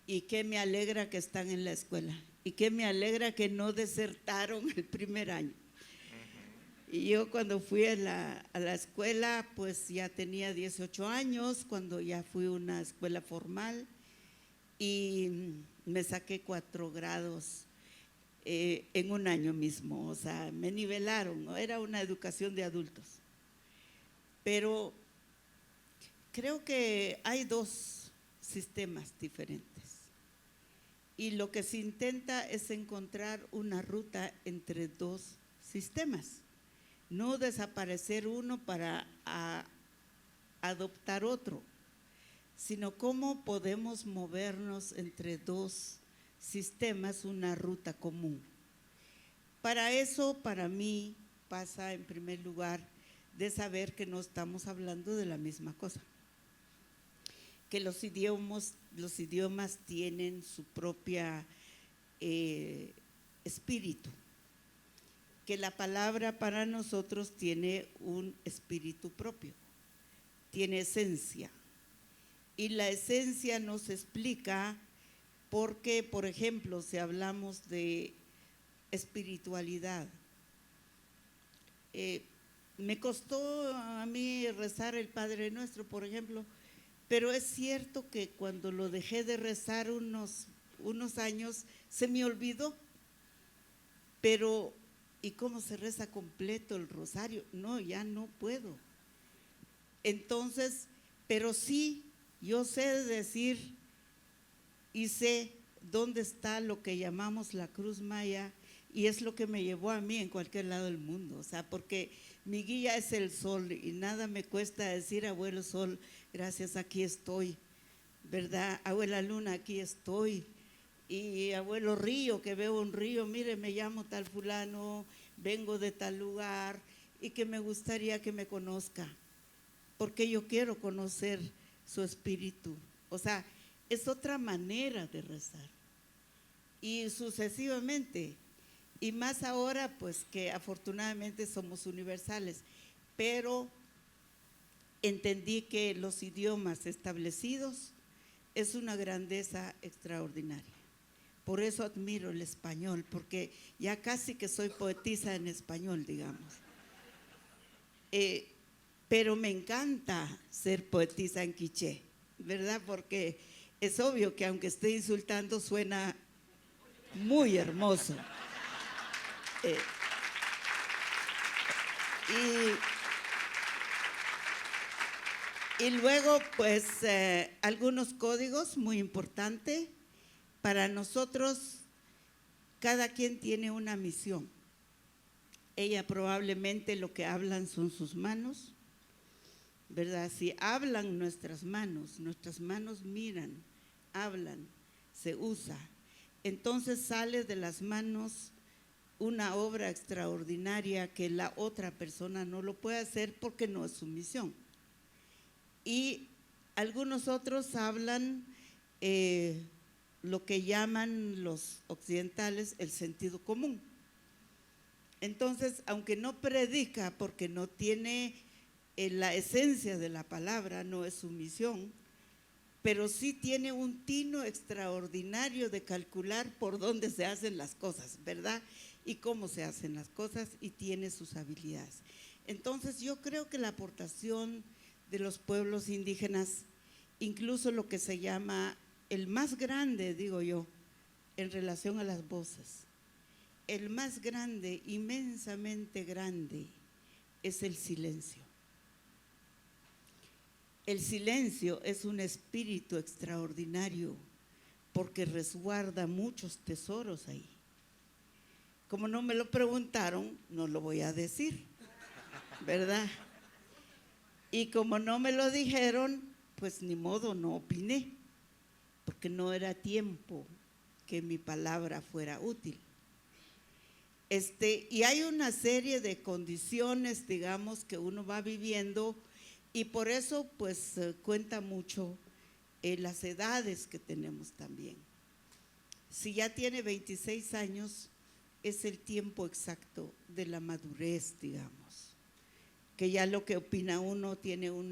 y que me alegra que están en la escuela y que me alegra que no desertaron el primer año. Y yo cuando fui a la escuela pues ya tenía 18 años, cuando ya fui a una escuela formal y me saqué 4 grados en un año mismo, o sea, me nivelaron, ¿no? Era una educación de adultos. Pero creo que hay 2 sistemas diferentes y lo que se intenta es encontrar una ruta entre 2 sistemas, no desaparecer uno para adoptar otro, sino cómo podemos movernos entre 2 sistemas, una ruta común. Para eso, para mí, pasa en primer lugar de saber que no estamos hablando de la misma cosa, que los idiomas tienen su propia espíritu, que la palabra para nosotros tiene un espíritu propio, tiene esencia, y la esencia nos explica porque, por ejemplo, si hablamos de espiritualidad, me costó a mí rezar el Padre Nuestro, por ejemplo, pero es cierto que cuando lo dejé de rezar unos años, se me olvidó. Pero, ¿y cómo se reza completo el rosario? No, ya no puedo. Entonces, pero sí, yo sé decir y sé dónde está lo que llamamos la cruz maya, y es lo que me llevó a mí en cualquier lado del mundo, o sea, porque mi guía es el sol y nada me cuesta decir, abuelo sol, gracias, aquí estoy, ¿verdad? Abuela luna, aquí estoy, y abuelo río, que veo un río, mire, me llamo tal fulano, vengo de tal lugar y que me gustaría que me conozca, porque yo quiero conocer su espíritu, o sea, es otra manera de rezar y sucesivamente. Y más ahora, pues que afortunadamente somos universales, pero entendí que los idiomas establecidos es una grandeza extraordinaria. Por eso admiro el español, porque ya casi que soy poetisa en español, digamos. pero me encanta ser poetisa en quiché, ¿verdad? Porque es obvio que aunque esté insultando suena muy hermoso. Y luego, pues, algunos códigos muy importantes. Para nosotros, cada quien tiene una misión. Ella probablemente lo que hablan son sus manos, ¿verdad? Si hablan nuestras manos miran, hablan, se usa. Entonces sale de las manos una obra extraordinaria que la otra persona no lo puede hacer porque no es su misión. Y algunos otros hablan lo que llaman los occidentales el sentido común. Entonces, aunque no predica porque no tiene la esencia de la palabra, no es su misión, pero sí tiene un tino extraordinario de calcular por dónde se hacen las cosas, ¿verdad? Y cómo se hacen las cosas, y tiene sus habilidades. Entonces, yo creo que la aportación de los pueblos indígenas, incluso lo que se llama el más grande, digo yo, en relación a las voces, el más grande, inmensamente grande, es el silencio. El silencio es un espíritu extraordinario porque resguarda muchos tesoros ahí. Como no me lo preguntaron, no lo voy a decir, ¿verdad? Y como no me lo dijeron, pues ni modo, no opiné, porque no era tiempo que mi palabra fuera útil. Y hay una serie de condiciones, digamos, que uno va viviendo, y por eso pues cuenta mucho las edades que tenemos también. Si ya tiene 26 años, es el tiempo exacto de la madurez, digamos, que ya lo que opina uno tiene un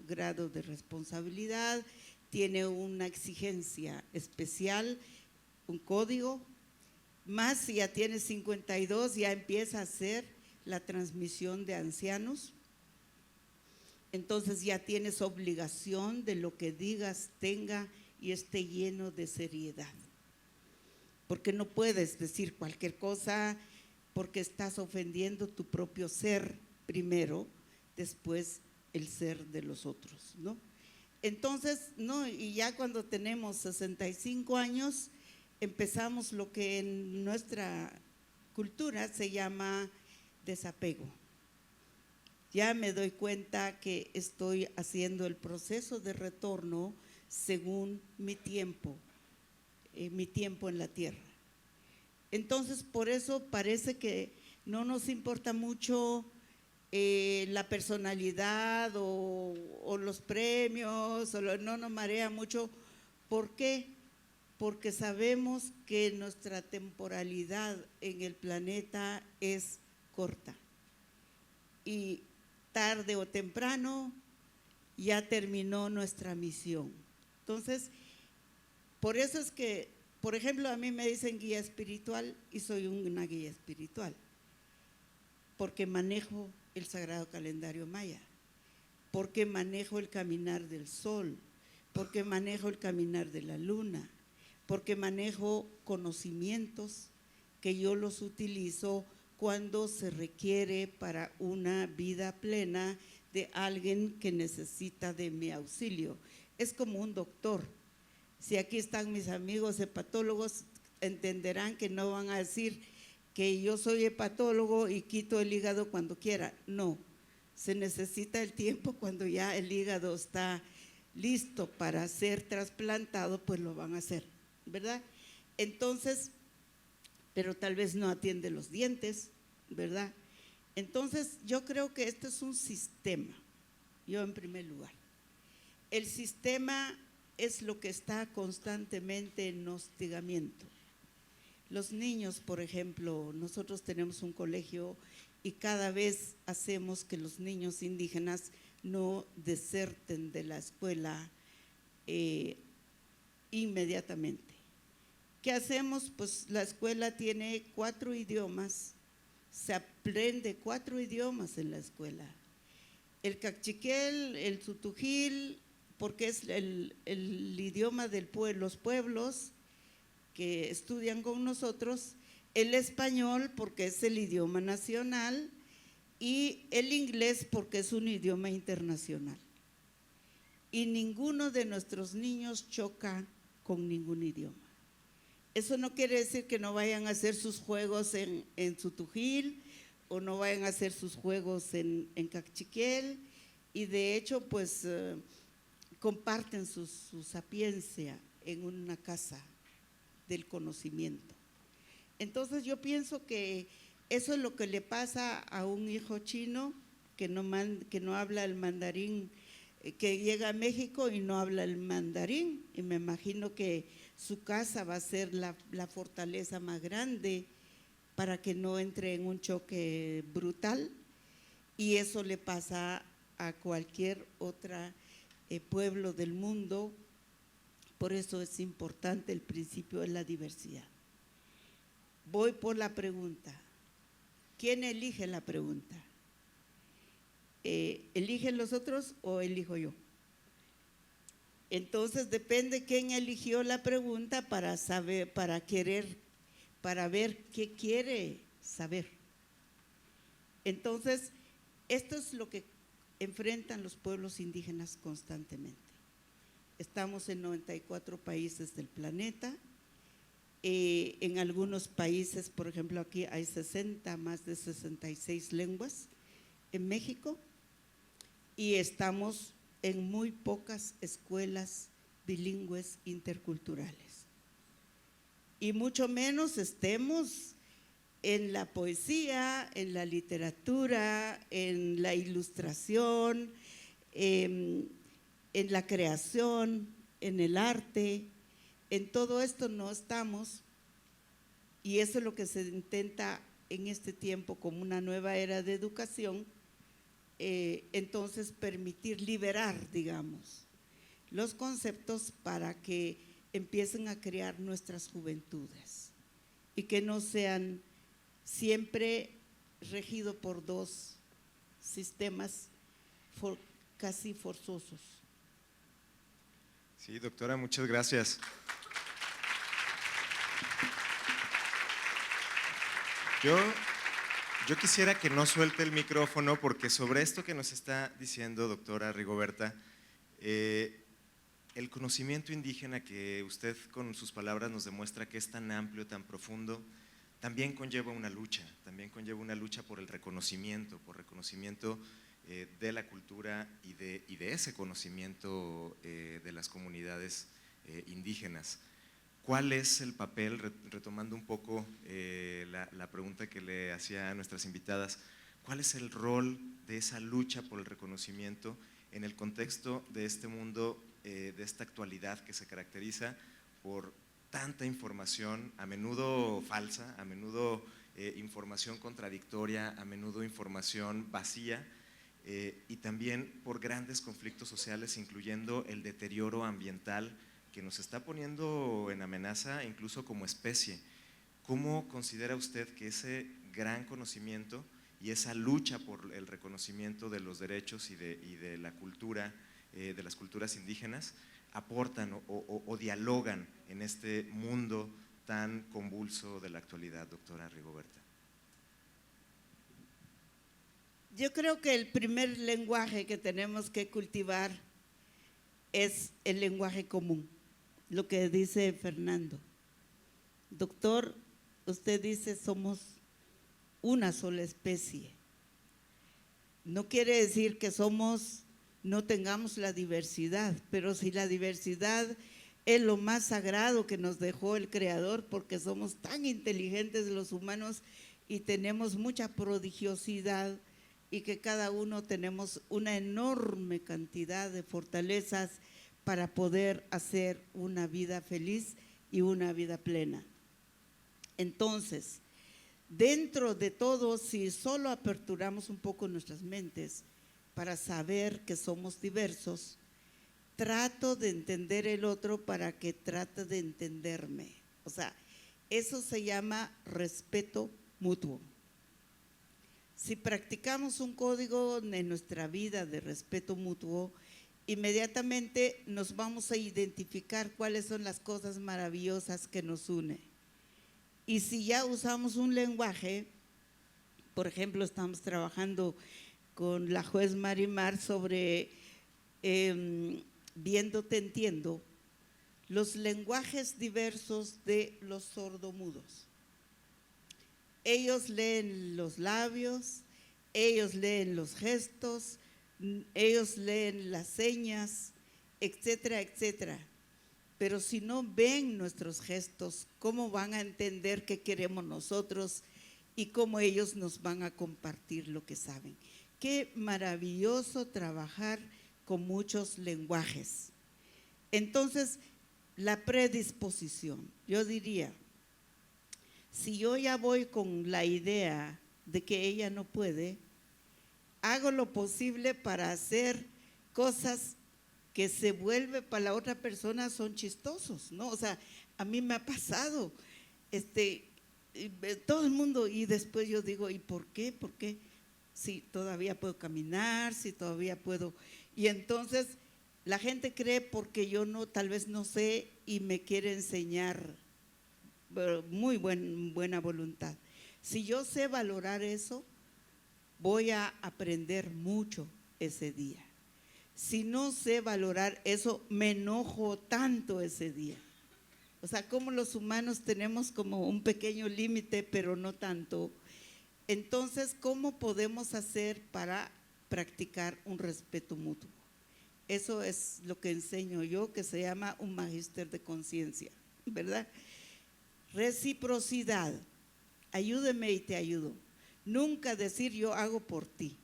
grado de responsabilidad, tiene una exigencia especial, un código. Más si ya tiene 52, ya empieza a hacer la transmisión de ancianos. Entonces ya tienes obligación de lo que digas tenga y esté lleno de seriedad. Porque no puedes decir cualquier cosa, porque estás ofendiendo tu propio ser primero, después el ser de los otros, ¿no? Entonces, no, y ya cuando tenemos 65 años, empezamos lo que en nuestra cultura se llama desapego. Ya me doy cuenta que estoy haciendo el proceso de retorno según mi tiempo en la tierra. Entonces, por eso parece que no nos importa mucho la personalidad o los premios, no nos marea mucho. ¿Por qué? Porque sabemos que nuestra temporalidad en el planeta es corta y tarde o temprano ya terminó nuestra misión. Entonces, por eso es que, por ejemplo, a mí me dicen guía espiritual y soy una guía espiritual, porque manejo el sagrado calendario maya, porque manejo el caminar del sol, porque manejo el caminar de la luna, porque manejo conocimientos que yo los utilizo cuando se requiere para una vida plena de alguien que necesita de mi auxilio. Es como un doctor. Si aquí están mis amigos hepatólogos, entenderán que no van a decir que yo soy hepatólogo y quito el hígado cuando quiera. No, se necesita el tiempo cuando ya el hígado está listo para ser trasplantado, pues lo van a hacer, ¿verdad? Entonces, pero tal vez no atiende los dientes, ¿verdad? Entonces, yo creo que este es un sistema, yo en primer lugar. El sistema es lo que está constantemente en hostigamiento. Los niños, por ejemplo, nosotros tenemos un colegio y cada vez hacemos que los niños indígenas no deserten de la escuela inmediatamente. ¿Qué hacemos? Pues la escuela tiene 4 idiomas, se aprende 4 idiomas en la escuela. el cachiquel, el sutujil, porque es el idioma de los pueblos que estudian con nosotros, el español porque es el idioma nacional y el inglés porque es un idioma internacional. Y ninguno de nuestros niños choca con ningún idioma. Eso no quiere decir que no vayan a hacer sus juegos en sutujil o no vayan a hacer sus juegos en cachiquel, y de hecho pues comparten su sapiencia en una casa del conocimiento. Entonces yo pienso que eso es lo que le pasa a un hijo chino que no habla el mandarín, que llega a México y no habla el mandarín, y me imagino que su casa va a ser la fortaleza más grande para que no entre en un choque brutal, y eso le pasa a cualquier otro pueblo del mundo. Por eso es importante el principio de la diversidad. Voy por la pregunta. ¿Quién elige la pregunta? ¿Eligen los otros o elijo yo? Entonces depende quién eligió la pregunta para saber, para ver qué quiere saber. Entonces, esto es lo que enfrentan los pueblos indígenas constantemente. Estamos en 94 países del planeta. En algunos países, por ejemplo, aquí hay más de 66 lenguas en México, y estamos en muy pocas escuelas bilingües interculturales. Y mucho menos estemos en la poesía, en la literatura, en la ilustración, en la creación, en el arte. En todo esto no estamos, y eso es lo que se intenta en este tiempo como una nueva era de educación. Entonces permitir liberar, digamos, los conceptos para que empiecen a crear nuestras juventudes y que no sean siempre regidos por dos sistemas casi forzosos. Sí, doctora, muchas gracias. Yo quisiera que no suelte el micrófono, porque sobre esto que nos está diciendo, doctora Rigoberta, el conocimiento indígena que usted con sus palabras nos demuestra que es tan amplio, tan profundo, también conlleva una lucha por el reconocimiento, de la cultura y de ese conocimiento de las comunidades indígenas. ¿Cuál es el papel, retomando un poco la pregunta que le hacía a nuestras invitadas, cuál es el rol de esa lucha por el reconocimiento en el contexto de este mundo, de esta actualidad que se caracteriza por tanta información, a menudo falsa, a menudo información contradictoria, a menudo información vacía, y también por grandes conflictos sociales, incluyendo el deterioro ambiental que nos está poniendo en amenaza incluso como especie? ¿Cómo considera usted que ese gran conocimiento y esa lucha por el reconocimiento de los derechos y de la cultura, de las culturas indígenas, aportan o dialogan en este mundo tan convulso de la actualidad, doctora Rigoberta? Yo creo que el primer lenguaje que tenemos que cultivar es el lenguaje común, lo que dice Fernando. Doctor, usted dice somos una sola especie. No quiere decir que no tengamos la diversidad, pero si la diversidad es lo más sagrado que nos dejó el Creador, porque somos tan inteligentes los humanos y tenemos mucha prodigiosidad, y que cada uno tenemos una enorme cantidad de fortalezas para poder hacer una vida feliz y una vida plena. Entonces, dentro de todo, si solo aperturamos un poco nuestras mentes para saber que somos diversos, trato de entender el otro para que trate de entenderme. O sea, eso se llama respeto mutuo. Si practicamos un código en nuestra vida de respeto mutuo, inmediatamente nos vamos a identificar cuáles son las cosas maravillosas que nos unen. Y si ya usamos un lenguaje, por ejemplo, estamos trabajando con la juez Marimar sobre Viendo te entiendo, los lenguajes diversos de los sordomudos. Ellos leen los labios, ellos leen los gestos, ellos leen las señas, etcétera, etcétera. Pero si no ven nuestros gestos, ¿cómo van a entender qué queremos nosotros y cómo ellos nos van a compartir lo que saben? Qué maravilloso trabajar con muchos lenguajes. Entonces, la predisposición, yo diría, si yo ya voy con la idea de que ella no puede, hago lo posible para hacer cosas que se vuelve para la otra persona son chistosos, ¿no? O sea, a mí me ha pasado, todo el mundo, y después yo digo, ¿y por qué? ¿Por qué? Si todavía puedo caminar, si todavía puedo, y entonces la gente cree porque yo no, tal vez no sé y me quiere enseñar muy buena voluntad. Si yo sé valorar eso, voy a aprender mucho ese día. Si no sé valorar eso, me enojo tanto ese día. O sea, como los humanos tenemos como un pequeño límite, pero no tanto. Entonces, ¿cómo podemos hacer para practicar un respeto mutuo? Eso es lo que enseño yo, que se llama un magíster de conciencia, ¿verdad? Reciprocidad, ayúdeme y te ayudo. Nunca decir yo hago por ti.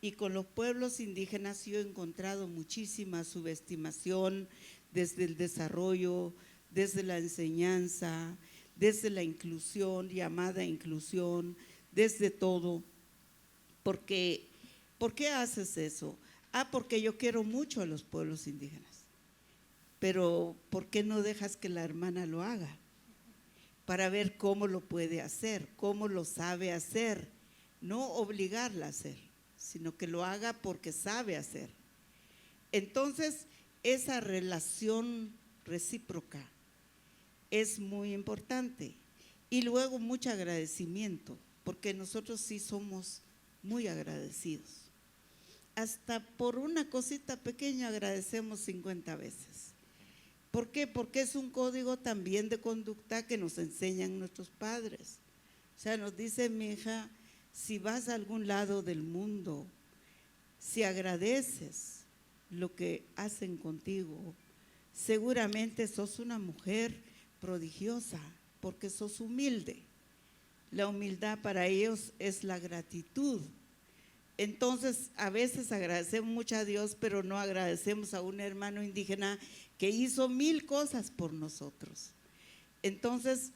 Y con los pueblos indígenas yo he encontrado muchísima subestimación desde el desarrollo, desde la enseñanza, desde la inclusión, llamada inclusión, desde todo. ¿Por qué haces eso? Porque yo quiero mucho a los pueblos indígenas. Pero ¿por qué no dejas que la hermana lo haga? Para ver cómo lo puede hacer, cómo lo sabe hacer, no obligarla a hacer, sino que lo haga porque sabe hacer. Entonces, esa relación recíproca es muy importante. Y luego mucho agradecimiento, porque nosotros sí somos muy agradecidos. Hasta por una cosita pequeña agradecemos 50 veces. ¿Por qué? Porque es un código también de conducta que nos enseñan nuestros padres. O sea, nos dice mi hija, si vas a algún lado del mundo, si agradeces lo que hacen contigo, seguramente sos una mujer prodigiosa, porque sos humilde. La humildad para ellos es la gratitud. Entonces, a veces agradecemos mucho a Dios, pero no agradecemos a un hermano indígena que hizo 1000 cosas por nosotros. Entonces,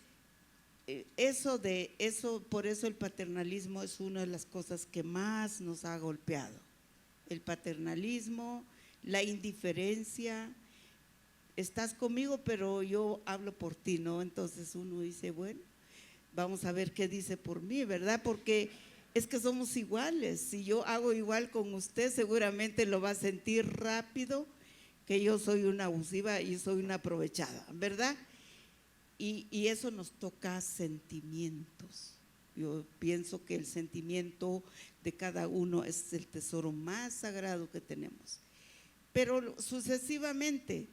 por eso el paternalismo es una de las cosas que más nos ha golpeado. El paternalismo, la indiferencia. Estás conmigo, pero yo hablo por ti, ¿no? Entonces uno dice, bueno, vamos a ver qué dice por mí, ¿verdad? Porque es que somos iguales. Si yo hago igual con usted, seguramente lo va a sentir rápido que yo soy una abusiva y soy una aprovechada, ¿verdad? Y eso nos toca sentimientos. Yo pienso que el sentimiento de cada uno es el tesoro más sagrado que tenemos. Pero sucesivamente,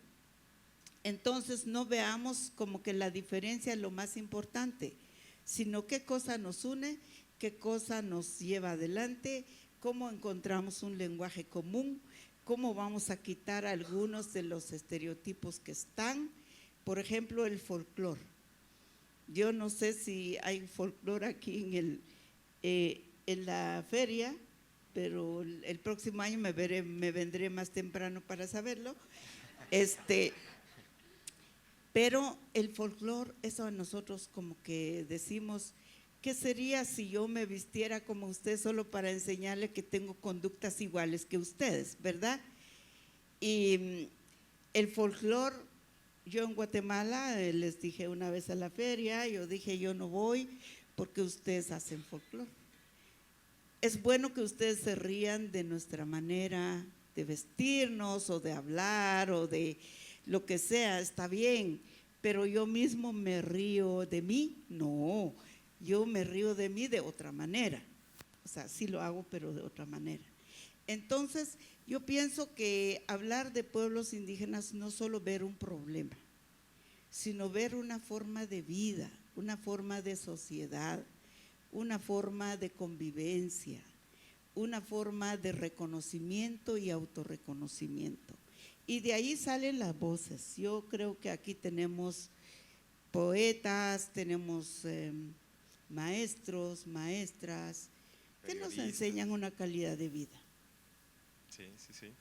entonces no veamos como que la diferencia es lo más importante, sino qué cosa nos une, qué cosa nos lleva adelante, cómo encontramos un lenguaje común, cómo vamos a quitar algunos de los estereotipos que están. Por ejemplo, el folclore. Yo no sé si hay folclore aquí en la feria, pero el próximo año me vendré más temprano para saberlo. Pero el folclore, eso a nosotros como que decimos, ¿qué sería si yo me vistiera como usted solo para enseñarle que tengo conductas iguales que ustedes, ¿verdad? Y el folclore, yo en Guatemala les dije una vez a la feria, yo dije yo no voy porque ustedes hacen folclore. es bueno que ustedes se rían de nuestra manera de vestirnos o de hablar o de lo que sea, está bien, pero yo mismo me río de mí, no, yo me río de mí de otra manera, o sea, sí lo hago, pero de otra manera. Entonces, yo pienso que hablar de pueblos indígenas no solo ver un problema, sino ver una forma de vida, una forma de sociedad, una forma de convivencia, una forma de reconocimiento y autorreconocimiento. Y de ahí salen las voces. Yo creo que aquí tenemos poetas, tenemos maestros, maestras, que nos enseñan una calidad de vida. Sí, sí, sí.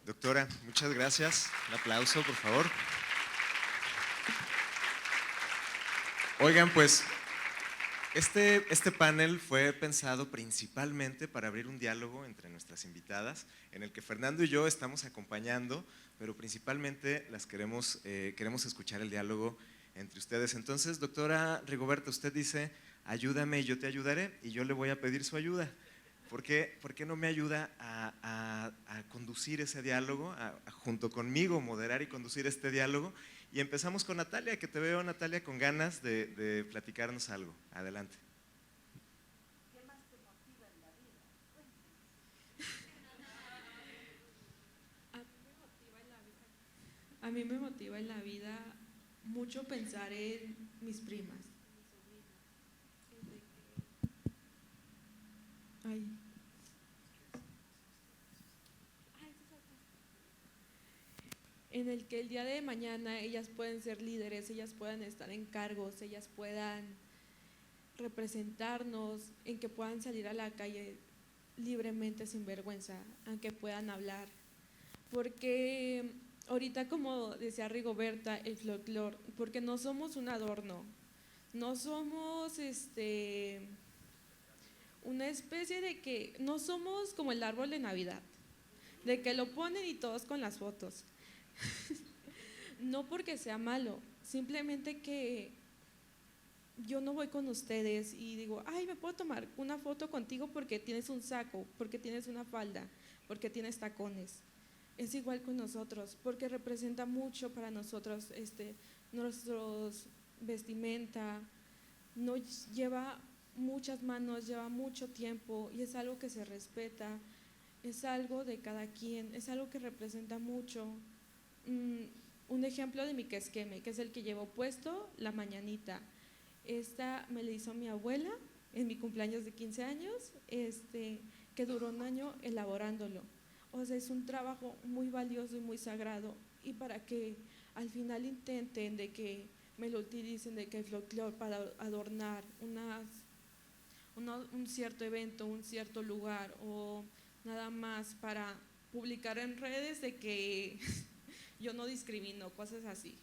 Doctora, muchas gracias. Un aplauso, por favor. Oigan, pues este panel fue pensado principalmente para abrir un diálogo entre nuestras invitadas, en el que Fernando y yo estamos acompañando, pero principalmente queremos escuchar el diálogo entre ustedes. Entonces, doctora Rigoberta, usted dice, ayúdame y yo te ayudaré, y yo le voy a pedir su ayuda. ¿Por qué no me ayuda a conducir ese diálogo, junto conmigo moderar y conducir este diálogo? Y empezamos con Natalia, que te veo, Natalia, con ganas de platicarnos algo. Adelante. ¿Qué más te motiva en la vida? A mí me motiva en la vida mucho pensar en mis primas. Ay. En el que el día de mañana ellas pueden ser líderes, ellas puedan estar en cargos, ellas puedan representarnos, en que puedan salir a la calle libremente, sin vergüenza, aunque puedan hablar. Porque ahorita, como decía Rigoberta, el folclore, porque no somos un adorno, no somos una especie de que, no somos como el árbol de Navidad, de que lo ponen y todos con las fotos. No porque sea malo, simplemente que yo no voy con ustedes y digo, ay, me puedo tomar una foto contigo porque tienes un saco, porque tienes una falda, porque tienes tacones. Es igual con nosotros, porque representa mucho para nosotros nuestros vestimenta, nos lleva muchas manos, lleva mucho tiempo y es algo que se respeta, es algo de cada quien, es algo que representa mucho. Un ejemplo de mi quesqueme, que es el que llevo puesto, la mañanita. Esta me la hizo mi abuela en mi cumpleaños de 15 años, que duró un año elaborándolo. O sea, es un trabajo muy valioso y muy sagrado. Y para que al final intenten de que me lo utilicen, de que el folclore para adornar un cierto evento, un cierto lugar, o nada más para publicar en redes de que yo no discrimino, cosas así.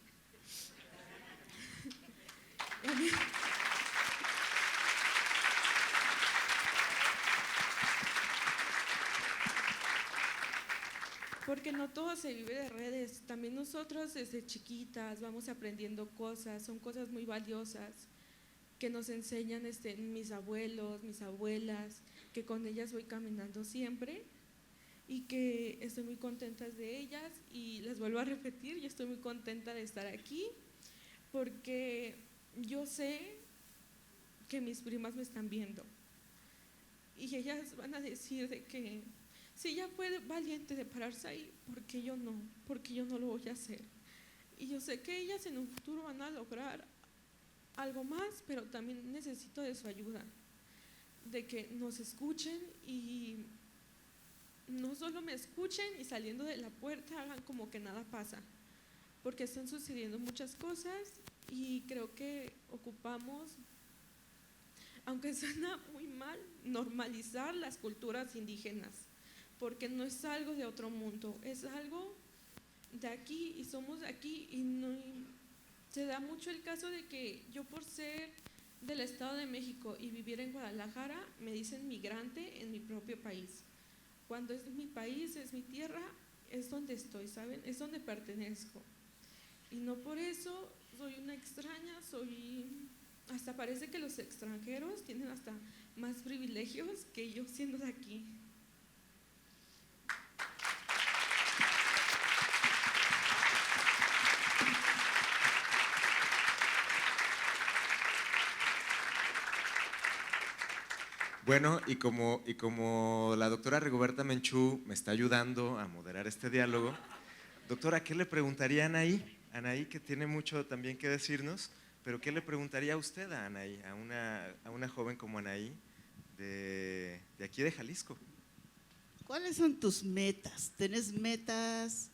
Porque no todo se vive de redes, también nosotros desde chiquitas vamos aprendiendo cosas, son cosas muy valiosas que nos enseñan mis abuelos, mis abuelas, que con ellas voy caminando siempre y que estoy muy contenta de ellas y les vuelvo a repetir, yo estoy muy contenta de estar aquí porque yo sé que mis primas me están viendo y ellas van a decir de que si ella fue valiente de pararse ahí, ¿por qué yo no? Porque yo no lo voy a hacer. Y yo sé que ellas en un futuro van a lograr algo más, pero también necesito de su ayuda, de que nos escuchen y no solo me escuchen y saliendo de la puerta hagan como que nada pasa, porque están sucediendo muchas cosas y creo que ocupamos, aunque suena muy mal, normalizar las culturas indígenas, porque no es algo de otro mundo, es algo de aquí y somos de aquí y no, se da mucho el caso de que yo por ser del Estado de México y vivir en Guadalajara me dicen migrante en mi propio país, cuando es mi país, es mi tierra, es donde estoy, ¿saben? Es donde pertenezco y no por eso soy una extraña, soy hasta parece que los extranjeros tienen hasta más privilegios que yo siendo de aquí. Bueno, y como la doctora Rigoberta Menchú me está ayudando a moderar este diálogo, doctora, ¿qué le preguntaría a Anaí? Anaí, que tiene mucho también que decirnos, pero ¿qué le preguntaría usted a Anaí, a una joven como Anaí de aquí de Jalisco? ¿Cuáles son tus metas? ¿Tienes metas?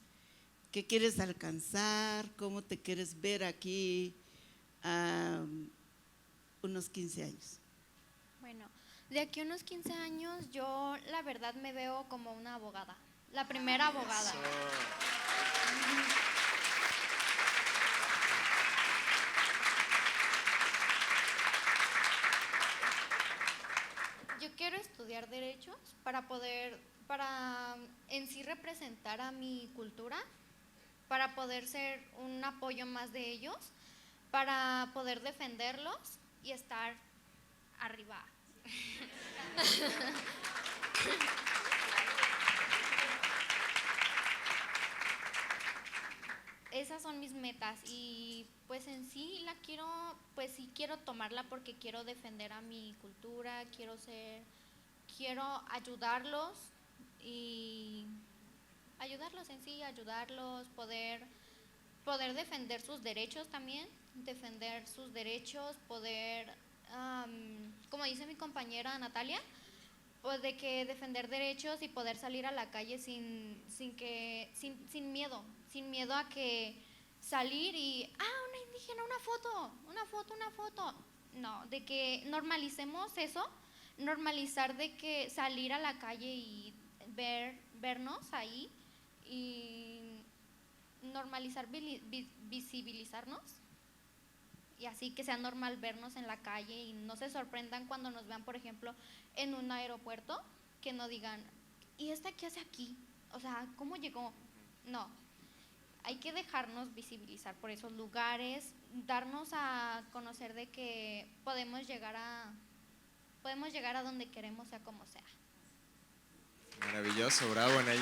¿Qué quieres alcanzar? ¿Cómo te quieres ver aquí a unos 15 años? Bueno, de aquí a unos 15 años yo la verdad me veo como una abogada, la primera abogada. Yo quiero estudiar derechos para en sí representar a mi cultura, para poder ser un apoyo más de ellos, para poder defenderlos y estar arriba. Esas son mis metas y pues en sí pues sí quiero tomarla porque quiero defender a mi cultura, quiero ayudarlos y ayudarlos en sí, poder defender sus derechos también, como dice mi compañera Natalia, pues de que defender derechos y poder salir a la calle sin miedo a que salir y, una indígena, una foto. No, de que normalicemos eso, normalizar de que salir a la calle y vernos ahí y normalizar visibilizarnos y así que sea normal vernos en la calle y no se sorprendan cuando nos vean, por ejemplo, en un aeropuerto, que no digan, ¿y esta qué hace aquí? O sea, ¿cómo llegó? No, hay que dejarnos visibilizar por esos lugares, darnos a conocer de que podemos llegar a donde queremos, sea como sea. Maravilloso, bravo, Anaí.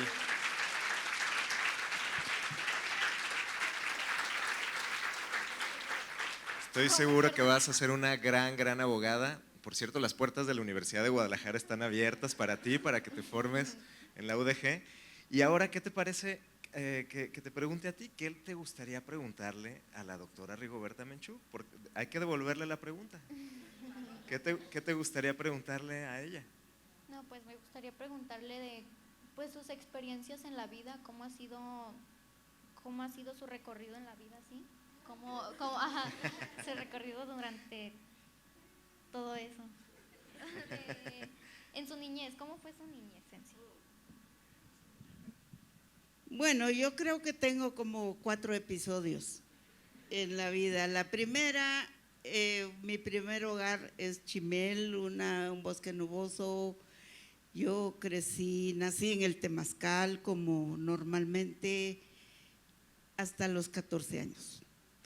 Estoy seguro que vas a ser una gran abogada. Por cierto, las puertas de la Universidad de Guadalajara están abiertas para ti, para que te formes en la UDG. Y ahora, ¿qué te parece que te pregunte a ti? ¿Qué te gustaría preguntarle a la doctora Rigoberta Menchú? Porque hay que devolverle la pregunta. ¿Qué te gustaría preguntarle a ella? No, pues me gustaría preguntarle de pues sus experiencias en la vida, cómo ha sido su recorrido en la vida, ¿sí? Su recorrido durante todo eso. En su niñez, ¿cómo fue su niñez en sí? Bueno, yo creo que tengo como 4 episodios en la vida. La primera, mi primer hogar es Chimel, un bosque nuboso. Yo nací en el Temazcal como normalmente hasta los 14 años.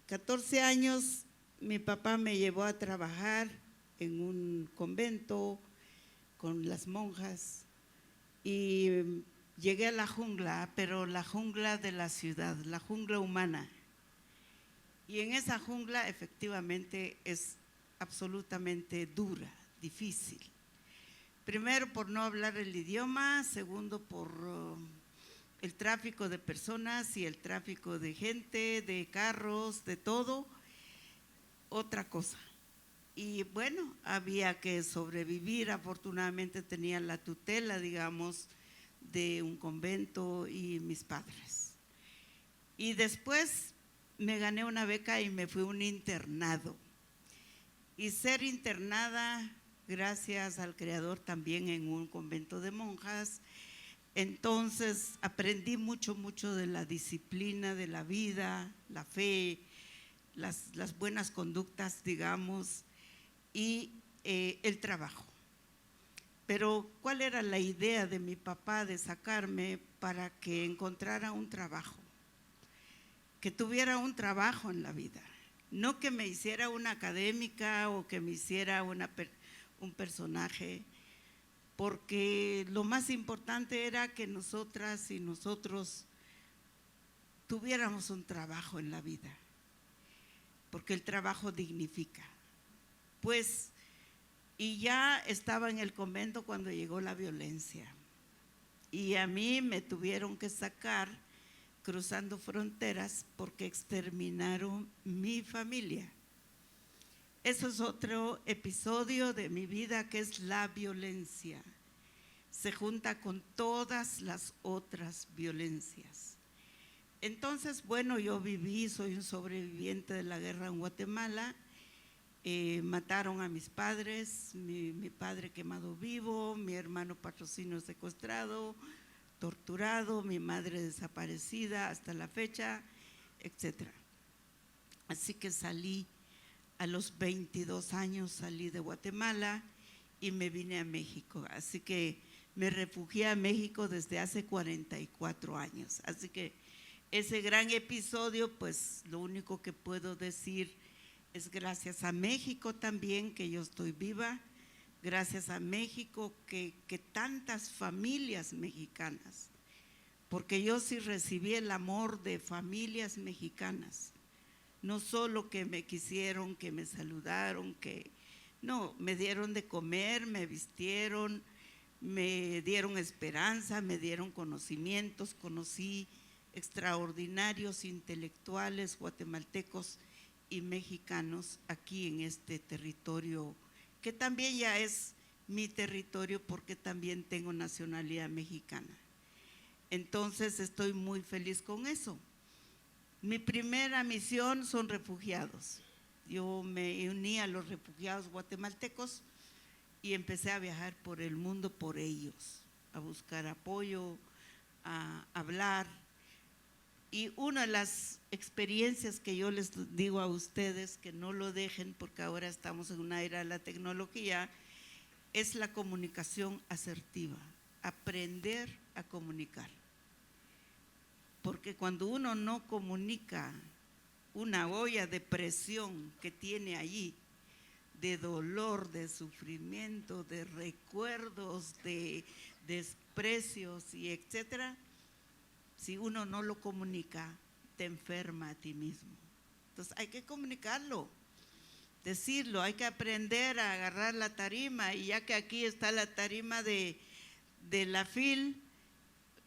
14 años mi papá me llevó a trabajar en un convento con las monjas y llegué a la jungla, pero la jungla de la ciudad, la jungla humana. Y en esa jungla efectivamente es absolutamente dura, difícil. Primero por no hablar el idioma, segundo por el tráfico de personas y el tráfico de gente, de carros, de todo, otra cosa. Y bueno, había que sobrevivir, afortunadamente tenía la tutela, digamos, de un convento y mis padres. Y después me gané una beca y me fui a un internado. Y ser internada, gracias al Creador, también en un convento de monjas. Entonces aprendí mucho de la disciplina de la vida, la fe, las buenas conductas, digamos, y el trabajo. Pero ¿cuál era la idea de mi papá de sacarme para que encontrara un trabajo? Que tuviera un trabajo en la vida, No que me hiciera una académica o que me hiciera un personaje, porque lo más importante era que nosotras y nosotros tuviéramos un trabajo en la vida, porque el trabajo dignifica. Pues, y ya estaba en el convento cuando llegó la violencia, y a mí me tuvieron que sacar cruzando fronteras porque exterminaron mi familia. Eso es otro episodio de mi vida, que es la violencia. Se junta con todas las otras violencias. Entonces, bueno, yo viví, soy un sobreviviente de la guerra en Guatemala. Mataron a mis padres, mi padre quemado vivo, mi hermano patrocinio secuestrado, torturado, mi madre desaparecida hasta la fecha, etc. Así que salí a los 22 años, salí de Guatemala y me vine a México. Así que me refugié a México desde hace 44 años. Así que ese gran episodio, pues lo único que puedo decir es gracias a México también que yo estoy viva, gracias a México que tantas familias mexicanas, porque yo sí recibí el amor de familias mexicanas, no solo que me quisieron, que me saludaron, no, me dieron de comer, me vistieron, me dieron esperanza, me dieron conocimientos, conocí extraordinarios intelectuales guatemaltecos y mexicanos aquí en este territorio, que también ya es mi territorio porque también tengo nacionalidad mexicana. Entonces estoy muy feliz con eso. Mi primera misión son refugiados. Yo me uní a los refugiados guatemaltecos y empecé a viajar por el mundo por ellos, a buscar apoyo, a hablar. Y una de las experiencias que yo les digo a ustedes, que no lo dejen porque ahora estamos en una era de la tecnología, es la comunicación asertiva, aprender a comunicar. Porque cuando uno no comunica una olla de presión que tiene allí, de dolor, de sufrimiento, de recuerdos, de desprecios y etcétera, si uno no lo comunica, te enferma a ti mismo. Entonces hay que comunicarlo, decirlo, hay que aprender a agarrar la tarima, y ya que aquí está la tarima de la FIL,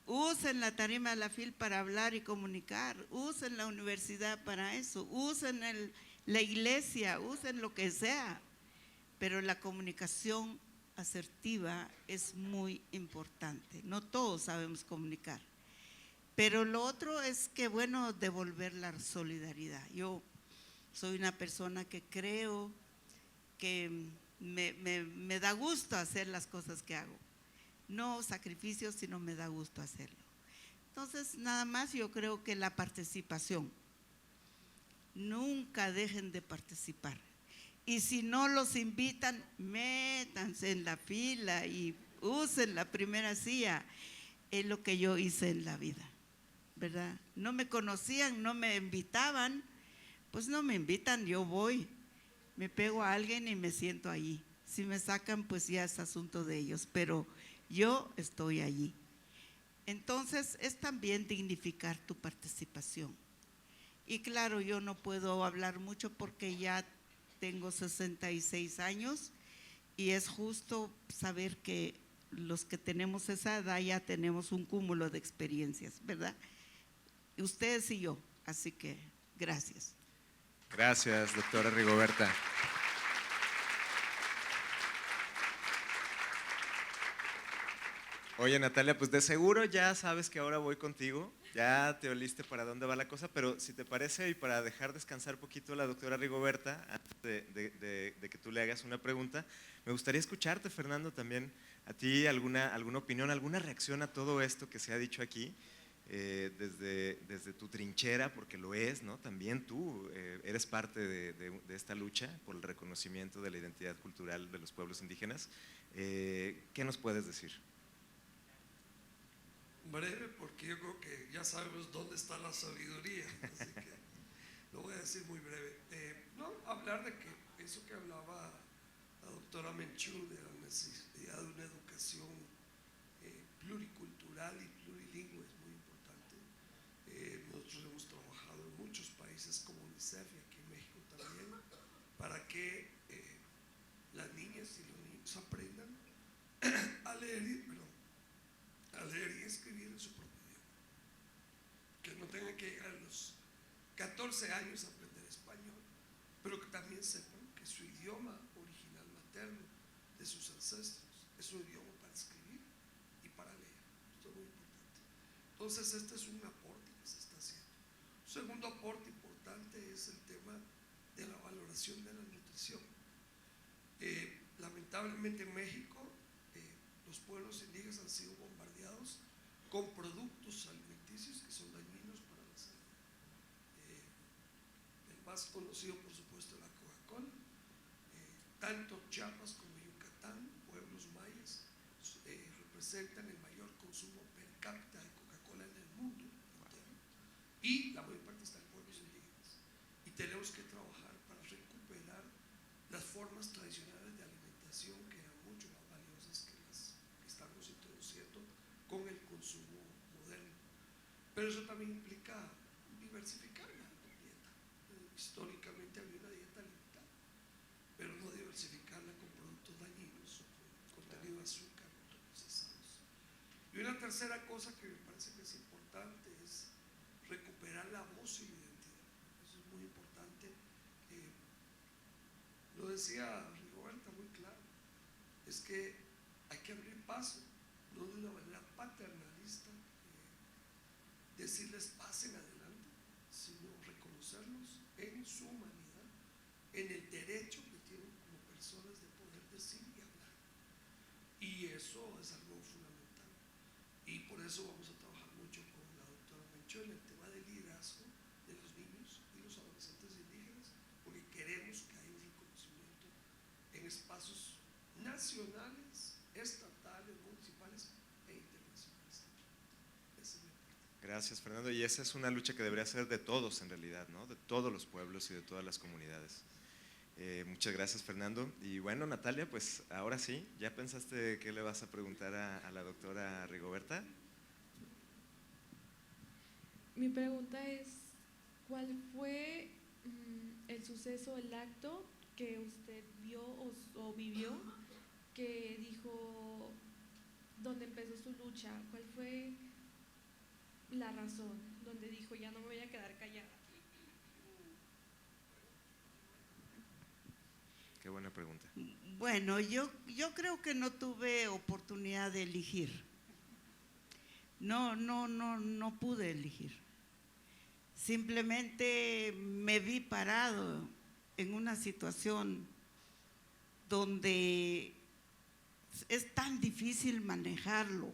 usen la tarima de la FIL para hablar y comunicar, usen la universidad para eso, usen la iglesia, usen lo que sea, pero la comunicación asertiva es muy importante. No todos sabemos comunicar. Pero lo otro es que, bueno, devolver la solidaridad. Yo soy una persona que creo que me da gusto hacer las cosas que hago. No sacrificios, sino me da gusto hacerlo. Entonces, nada más yo creo que la participación. Nunca dejen de participar. Y si no los invitan, métanse en la fila y usen la primera silla. Es lo que yo hice en la vida, ¿verdad? No me conocían, no me invitaban, pues no me invitan, yo voy, me pego a alguien y me siento allí. Si me sacan, pues ya es asunto de ellos, pero yo estoy allí. Entonces es también dignificar tu participación. Y claro, yo no puedo hablar mucho porque ya tengo 66 años y es justo saber que los que tenemos esa edad ya tenemos un cúmulo de experiencias, ¿verdad? Ustedes y yo, así que gracias. Gracias, doctora Rigoberta. Oye, Natalia, pues de seguro ya sabes que ahora voy contigo, ya te oliste para dónde va la cosa, pero si te parece, y para dejar descansar poquito a la doctora Rigoberta, antes de que tú le hagas una pregunta, me gustaría escucharte, Fernando, también a ti alguna opinión, alguna reacción a todo esto que se ha dicho aquí, desde tu trinchera, porque lo es, ¿no? También tú eres parte de esta lucha por el reconocimiento de la identidad cultural de los pueblos indígenas. ¿Qué nos puedes decir? Breve, porque yo creo que ya sabemos dónde está la sabiduría. Así que, Lo voy a decir muy breve. No, hablar de que eso que hablaba la doctora Menchú, de la necesidad de una educación pluricultural y plurilingüe es muy importante. Nosotros hemos trabajado en muchos países como UNICEF y aquí en México también, para que las niñas y los niños aprendan a leer y escribir en su propio idioma. Que no tengan que llegar a los 14 años a aprender español, pero que también sepan que su idioma original materno de sus ancestros es su idioma para escribir y para leer. Esto es muy importante. Entonces, este es un aporte que se está haciendo. Un segundo aporte importante es el tema de la valoración de la nutrición. Lamentablemente en México los pueblos indígenas han sido bombardeados con productos alimenticios que son dañinos para la salud. El más conocido, por supuesto, es la Coca-Cola. Tanto Chiapas como Yucatán, pueblos mayas, representan el mayor consumo per cápita de Coca-Cola en el mundo entero. Y la mayor parte está en pueblos indígenas. Y tenemos que trabajar para recuperar las formas tradicionales de alimentación que eran mucho más valiosas que las que estamos introduciendo con el consumo moderno. Pero eso también implica diversificar la dieta. Históricamente había una dieta limitada, pero no diversificarla con productos dañinos o con contenido de azúcar ultraprocesados. Y una tercera cosa que me parece que es importante es recuperar la voz y la identidad. Eso es muy importante. Lo decía Rigoberta muy claro, es que hay que abrir paso, no de una manera paternalista, decirles pasen adelante, sino reconocerlos en su humanidad, en el derecho que tienen como personas de poder decir y hablar. Y eso es algo fundamental. Y por eso vamos a trabajar mucho con la doctora Menchú en el tema del liderazgo de los niños y los adolescentes indígenas, porque queremos que haya un reconocimiento en espacios nacionales, estatales, municipales e internacionales. Ese es mi parte. Gracias, Fernando. Y esa es una lucha que debería ser de todos en realidad, ¿no? De todos los pueblos y de todas las comunidades. Muchas gracias, Fernando. Y bueno, Natalia, pues ahora sí, ¿ya pensaste qué le vas a preguntar a la doctora Rigoberta? Mi pregunta es, ¿cuál fue el suceso, el acto que usted vio o vivió que dijo, donde empezó su lucha? ¿Cuál fue la razón donde dijo, ya no me voy a quedar callada? Qué buena pregunta. Bueno, yo creo que no tuve oportunidad de elegir. No pude elegir. Simplemente me vi parado en una situación donde es tan difícil manejarlo.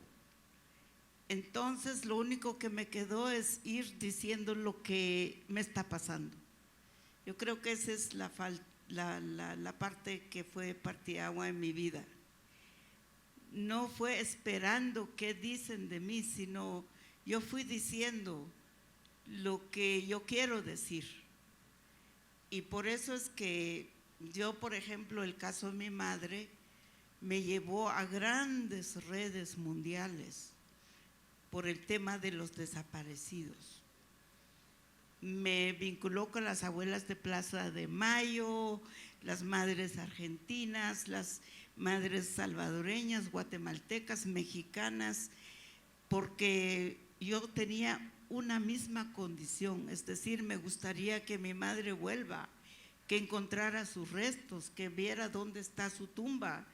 Entonces lo único que me quedó es ir diciendo lo que me está pasando. Yo creo que esa es la parte que fue parteagua en mi vida. No fue esperando qué dicen de mí, sino yo fui diciendo lo que yo quiero decir. Y por eso es que yo, por ejemplo, el caso de mi madre me llevó a grandes redes mundiales por el tema de los desaparecidos. Me vinculó con las abuelas de Plaza de Mayo, las madres argentinas, las madres salvadoreñas, guatemaltecas, mexicanas, porque yo tenía una misma condición, es decir, me gustaría que mi madre vuelva, que encontrara sus restos, que viera dónde está su tumba,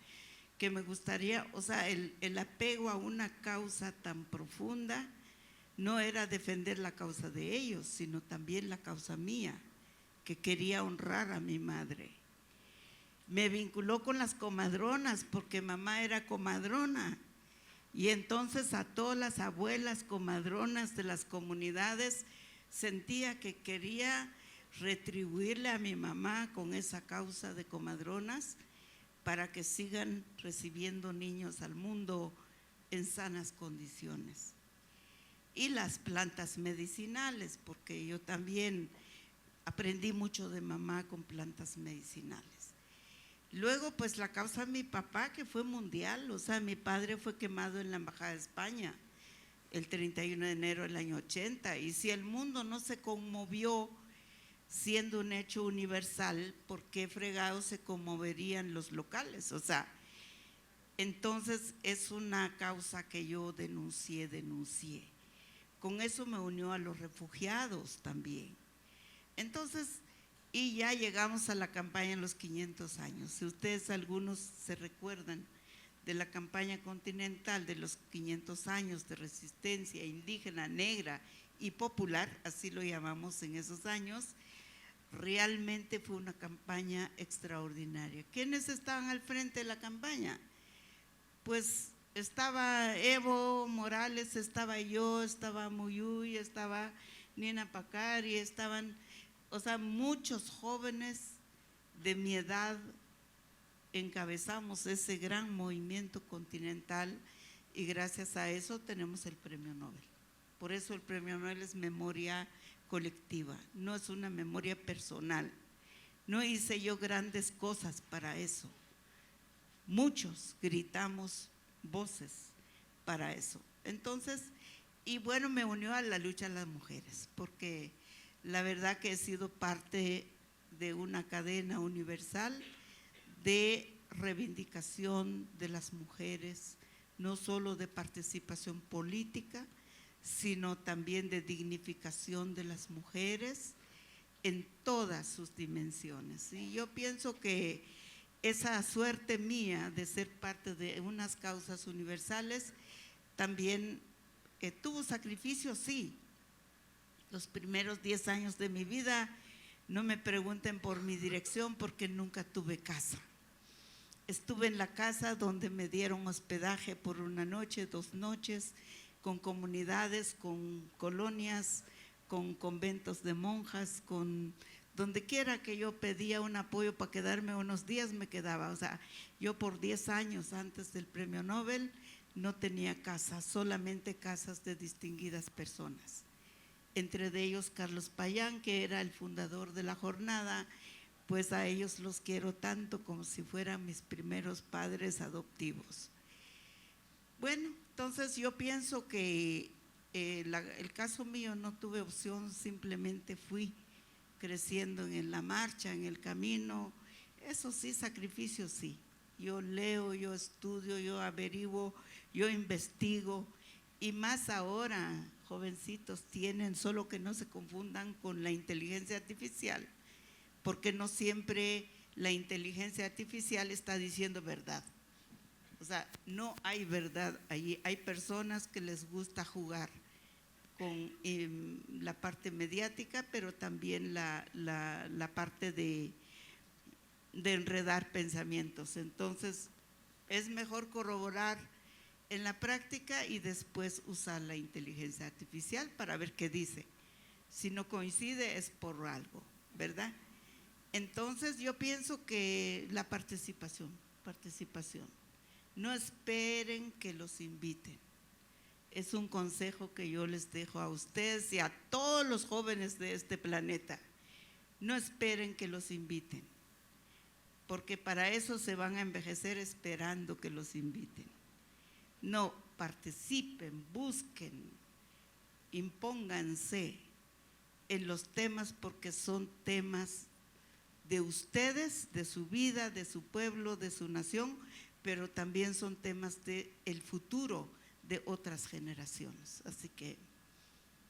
que me gustaría, o sea, el apego a una causa tan profunda no era defender la causa de ellos, sino también la causa mía, que quería honrar a mi madre. Me vinculó con las comadronas, porque mamá era comadrona, y entonces a todas las abuelas comadronas de las comunidades sentía que quería retribuirle a mi mamá con esa causa de comadronas para que sigan recibiendo niños al mundo en sanas condiciones. Y las plantas medicinales, porque yo también aprendí mucho de mamá con plantas medicinales. Luego, pues la causa de mi papá, que fue mundial, o sea, mi padre fue quemado en la Embajada de España el 31 de enero del año 80, y si el mundo no se conmovió siendo un hecho universal, ¿por qué fregados se conmoverían los locales? O sea, entonces es una causa que yo denuncié. Con eso me unió a los refugiados también. Entonces, y ya llegamos a la campaña en los 500 años. Si ustedes algunos se recuerdan de la campaña continental de los 500 años de resistencia indígena, negra y popular, así lo llamamos en esos años, realmente fue una campaña extraordinaria. ¿Quiénes estaban al frente de la campaña? Pues estaba Evo Morales, estaba yo, estaba Muyuy, estaba Nina Pacari, estaban, o sea, muchos jóvenes de mi edad encabezamos ese gran movimiento continental y gracias a eso tenemos el premio Nobel. Por eso el premio Nobel es memoria colectiva, no es una memoria personal. No hice yo grandes cosas para eso. Muchos gritamos voces para eso. Entonces, y bueno, me unió a la lucha de las mujeres, porque la verdad que he sido parte de una cadena universal de reivindicación de las mujeres, no solo de participación política, sino también de dignificación de las mujeres en todas sus dimensiones. Y yo pienso que esa suerte mía de ser parte de unas causas universales también tuvo sacrificios, sí. Los primeros 10 años de mi vida, no me pregunten por mi dirección porque nunca tuve casa. Estuve en la casa donde me dieron hospedaje por una noche, 2 noches, con comunidades, con colonias, con conventos de monjas, con donde quiera que yo pedía un apoyo para quedarme unos días, me quedaba. O sea, yo por 10 años antes del premio Nobel no tenía casa, solamente casas de distinguidas personas. Entre de ellos Carlos Payán, que era el fundador de la jornada, pues a ellos los quiero tanto como si fueran mis primeros padres adoptivos. Bueno, entonces yo pienso que el caso mío no tuve opción, simplemente fui creciendo en la marcha, en el camino. Eso sí, sacrificio sí. Yo leo, yo estudio, yo averiguo, yo investigo, y más ahora, jovencitos tienen, solo que no se confundan con la inteligencia artificial, porque no siempre la inteligencia artificial está diciendo verdad. O sea, no hay verdad allí. Hay personas que les gusta jugar con la parte mediática, pero también la parte de enredar pensamientos. Entonces, es mejor corroborar en la práctica y después usar la inteligencia artificial para ver qué dice. Si no coincide es por algo, ¿verdad? Entonces yo pienso que la participación. No esperen que los inviten. Es un consejo que yo les dejo a ustedes y a todos los jóvenes de este planeta. No esperen que los inviten, porque para eso se van a envejecer esperando que los inviten. No, participen, busquen, impónganse en los temas porque son temas de ustedes, de su vida, de su pueblo, de su nación, pero también son temas del futuro de otras generaciones. Así que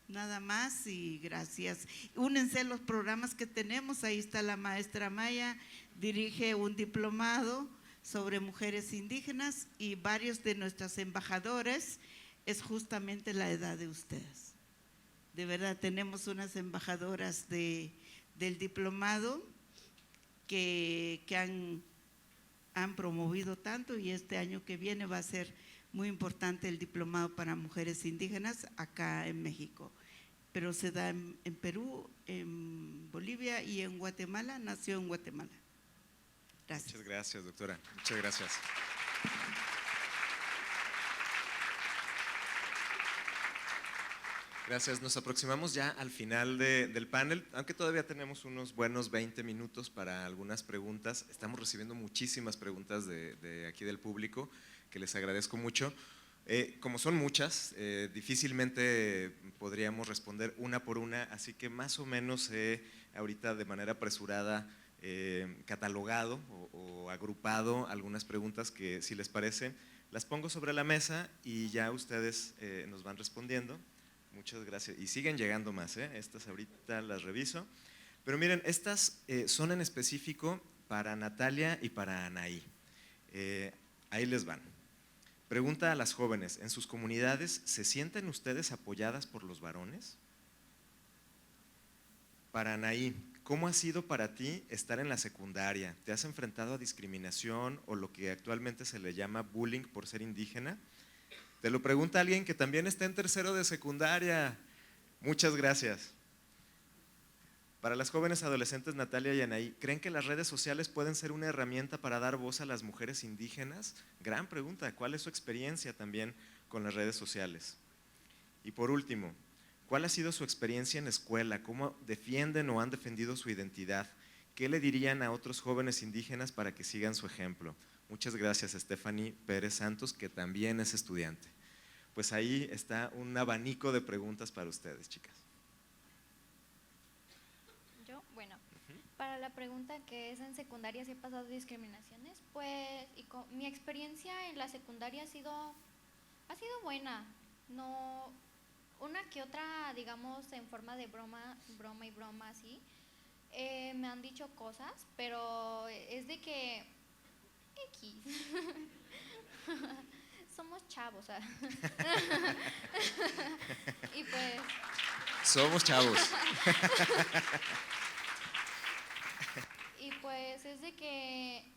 nada más y gracias. Únense a los programas que tenemos, ahí está la maestra Maya, dirige un diplomado sobre mujeres indígenas y varios de nuestras embajadoras es justamente la edad de ustedes. De verdad, tenemos unas embajadoras del diplomado que han promovido tanto, y este año que viene va a ser muy importante el diplomado para mujeres indígenas acá en México. Pero se da en Perú, en Bolivia y en Guatemala, nació en Guatemala. Gracias. Muchas gracias, doctora. Muchas gracias. Gracias, nos aproximamos ya al final del panel, aunque todavía tenemos unos buenos 20 minutos para algunas preguntas. Estamos recibiendo muchísimas preguntas de aquí del público, que les agradezco mucho. Como son muchas, difícilmente podríamos responder una por una, así que más o menos ahorita de manera apresurada catalogado o agrupado algunas preguntas que, si les parece, las pongo sobre la mesa y ya ustedes nos van respondiendo. Muchas gracias. Y siguen llegando más, estas ahorita las reviso. Pero miren, estas son en específico para Natalia y para Anaí. Ahí les van. Pregunta a las jóvenes, ¿en sus comunidades se sienten ustedes apoyadas por los varones? Para Anaí, ¿cómo ha sido para ti estar en la secundaria? ¿Te has enfrentado a discriminación o lo que actualmente se le llama bullying por ser indígena? Te lo pregunta alguien que también está en tercero de secundaria. Muchas gracias. Para las jóvenes adolescentes Natalia y Anaí, ¿creen que las redes sociales pueden ser una herramienta para dar voz a las mujeres indígenas? Gran pregunta, ¿cuál es su experiencia también con las redes sociales? Y por último, ¿cuál ha sido su experiencia en la escuela? ¿Cómo defienden o han defendido su identidad? ¿Qué le dirían a otros jóvenes indígenas para que sigan su ejemplo? Muchas gracias, Stephanie Pérez Santos, que también es estudiante. Pues ahí está un abanico de preguntas para ustedes, chicas. Yo, bueno, para la pregunta que es en secundaria si he pasado discriminaciones, pues mi experiencia en la secundaria ha sido buena. No, una que otra, digamos, en forma de broma así, me han dicho cosas, pero es de que X. Somos chavos, y pues Somos chavos. y pues es de que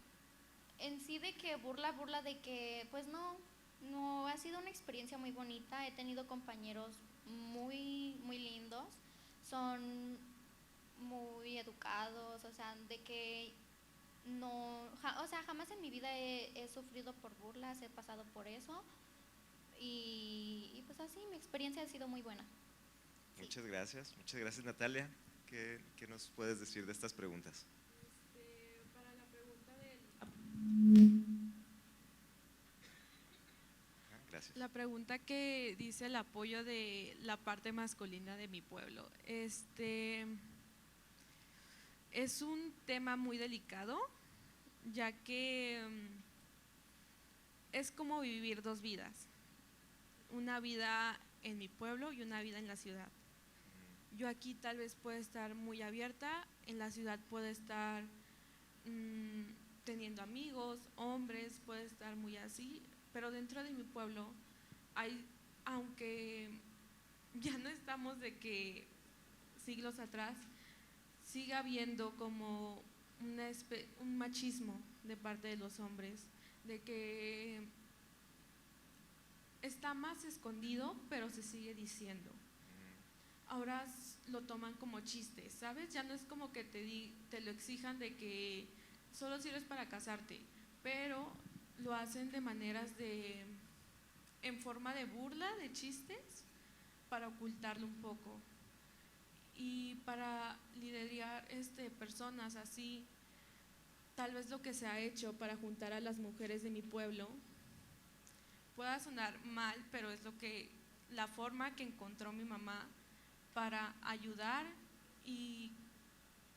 en sí de que burla de que pues no ha sido una experiencia muy bonita. He tenido compañeros muy lindos, son muy educados, o sea, de que no, o sea, jamás en mi vida he sufrido por burlas, he pasado por eso y pues así mi experiencia ha sido muy buena. Sí. Muchas gracias Natalia. ¿Qué nos puedes decir de estas preguntas? Para la pregunta Gracias. la pregunta que dice el apoyo de la parte masculina de mi pueblo, es un tema muy delicado, ya que es como vivir dos vidas, una vida en mi pueblo y una vida en la ciudad. Yo aquí tal vez puedo estar muy abierta, en la ciudad puedo estar teniendo amigos, hombres, puedo estar muy así, pero dentro de mi pueblo aunque ya no estamos de que siglos atrás, sigue habiendo como un machismo de parte de los hombres, de que está más escondido, pero se sigue diciendo. Ahora lo toman como chiste, ¿sabes? Ya no es como que te lo exijan de que solo sirves para casarte, pero lo hacen de maneras en forma de burla, de chistes, para ocultarlo un poco. Y para liderar personas así, tal vez lo que se ha hecho para juntar a las mujeres de mi pueblo pueda sonar mal, pero es la forma que encontró mi mamá para ayudar y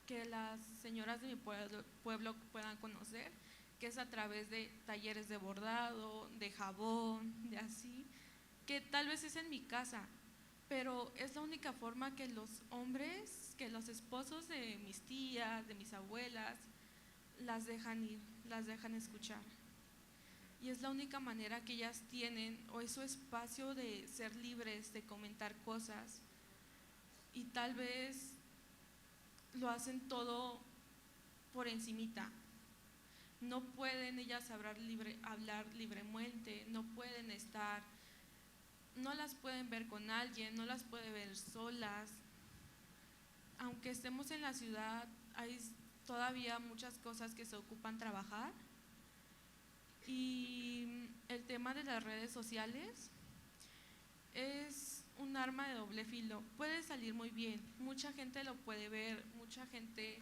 que las señoras de mi pueblo puedan conocer, que es a través de talleres de bordado, de jabón, de así, que tal vez es en mi casa, pero es la única forma que los hombres, que los esposos de mis tías, de mis abuelas, las dejan ir, las dejan escuchar. Y es la única manera que ellas tienen, o es su espacio de ser libres, de comentar cosas. Y tal vez lo hacen todo por encimita. No pueden ellas hablar libremente, no pueden no las pueden ver con alguien, no las pueden ver solas. Aunque estemos en la ciudad, hay todavía muchas cosas que se ocupan trabajar. Y el tema de las redes sociales es un arma de doble filo. Puede salir muy bien, mucha gente lo puede ver, mucha gente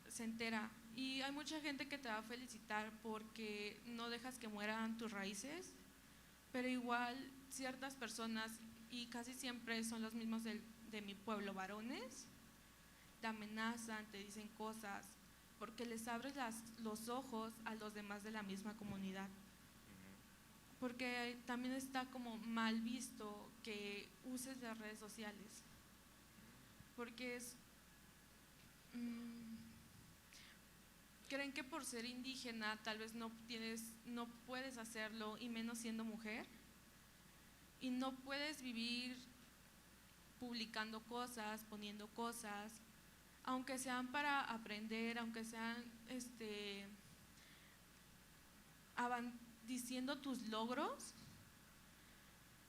se entera y hay mucha gente que te va a felicitar porque no dejas que mueran tus raíces, pero igual ciertas personas, y casi siempre son los mismos de mi pueblo, varones, te amenazan, te dicen cosas, porque les abres los ojos a los demás de la misma comunidad. Porque también está como mal visto que uses las redes sociales, porque creen que por ser indígena tal vez no puedes hacerlo, y menos siendo mujer, y no puedes vivir publicando cosas, poniendo cosas, aunque sean para aprender, aunque sean diciendo tus logros,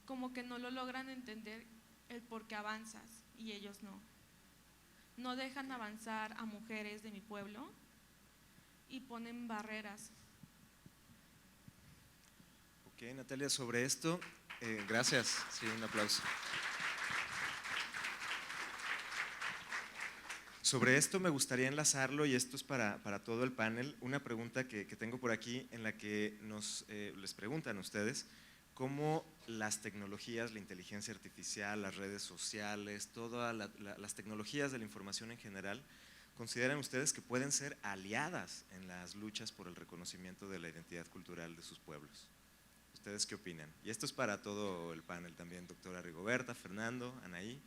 como que no lo logran entender el por qué avanzas y ellos no. No dejan avanzar a mujeres de mi pueblo y ponen barreras. Ok, Natalia, sobre esto, gracias, sí, un aplauso. Sobre esto me gustaría enlazarlo, y esto es para todo el panel, una pregunta que tengo por aquí en la que les preguntan a ustedes cómo las tecnologías, la inteligencia artificial, las redes sociales, todas las tecnologías de la información en general, consideran ustedes que pueden ser aliadas en las luchas por el reconocimiento de la identidad cultural de sus pueblos. ¿Ustedes qué opinan? Y esto es para todo el panel también, doctora Rigoberta, Fernando, Anaí.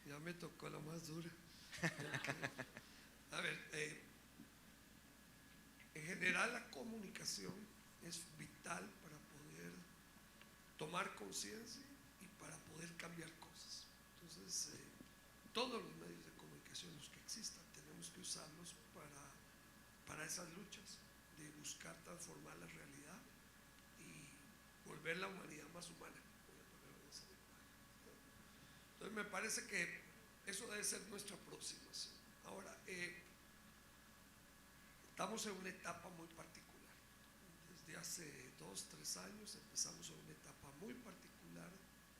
Ya me tocó la más dura. A ver, en general la comunicación es vital para poder tomar conciencia y para poder cambiar cosas. Entonces, todos los medios de comunicación los que existan tenemos que usarlos para esas luchas de buscar transformar la realidad y volver la humanidad más humana. Entonces me parece que eso debe ser nuestra aproximación. Ahora, estamos en una etapa muy particular. Desde hace 2, 3 años empezamos en una etapa muy particular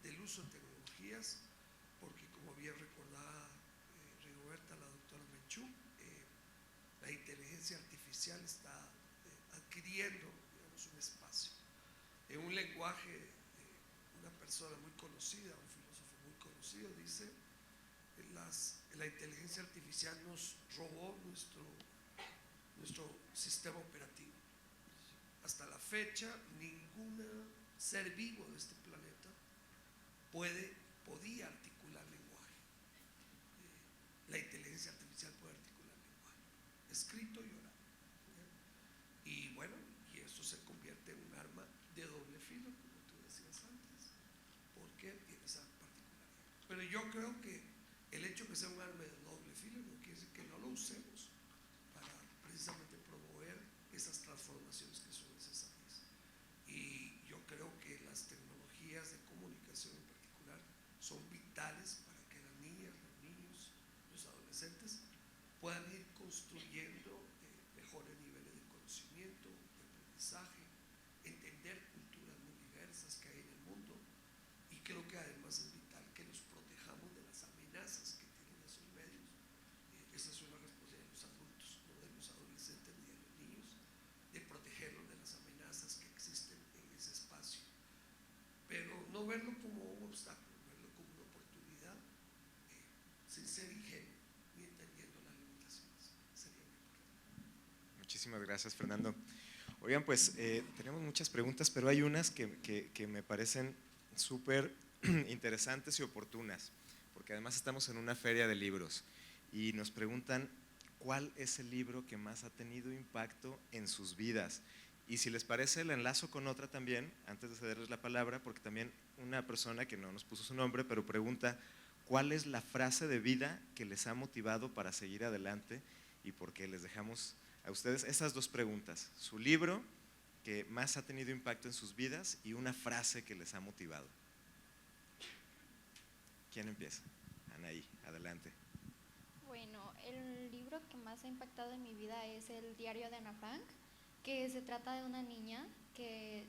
del uso de tecnologías, porque como bien recordaba Rigoberta, la doctora Menchú, la inteligencia artificial está adquiriendo, digamos, un espacio. En un lenguaje, una persona muy conocida, un filósofo muy conocido, dice: la inteligencia artificial nos robó nuestro sistema operativo. Hasta la fecha, ningún ser vivo de este planeta podía articular lenguaje. La inteligencia artificial puede articular lenguaje, escrito y oral. Y bueno, y eso se convierte en un arma de doble filo, como tú decías antes, porque tiene esa particularidad. Pero yo creo que el hecho de que sea un arma de doble filo no quiere decir que no lo usemos para precisamente promover esas transformaciones que son necesarias. Y yo creo que las tecnologías de comunicación en particular son vitales para que las niñas, los niños, los adolescentes puedan ir construyendo mejores niveles de conocimiento, de aprendizaje, entender culturas muy diversas que hay en el mundo. Y creo que además es vital que los protejamos de las amenazas que tienen esos medios. Esa es una responsabilidad de los adultos, no de los adolescentes ni de los niños, de protegerlos de las amenazas que existen en ese espacio. Pero no verlo como un obstáculo, verlo como una oportunidad, sin ser ingenuo ni entendiendo las limitaciones. Sería muy importante. Muchísimas gracias, Fernando. Oigan, pues tenemos muchas preguntas, pero hay unas que me parecen súper interesantes y oportunas, porque además estamos en una feria de libros y nos preguntan cuál es el libro que más ha tenido impacto en sus vidas. Y si les parece, la enlazo con otra también, antes de cederles la palabra, porque también una persona que no nos puso su nombre, pero pregunta cuál es la frase de vida que les ha motivado para seguir adelante, y por qué. Les dejamos a ustedes esas dos preguntas: su libro que más ha tenido impacto en sus vidas y una frase que les ha motivado. ¿Quién empieza? Anaí, adelante. Bueno, el libro que más ha impactado en mi vida es El diario de Ana Frank, que se trata de una niña que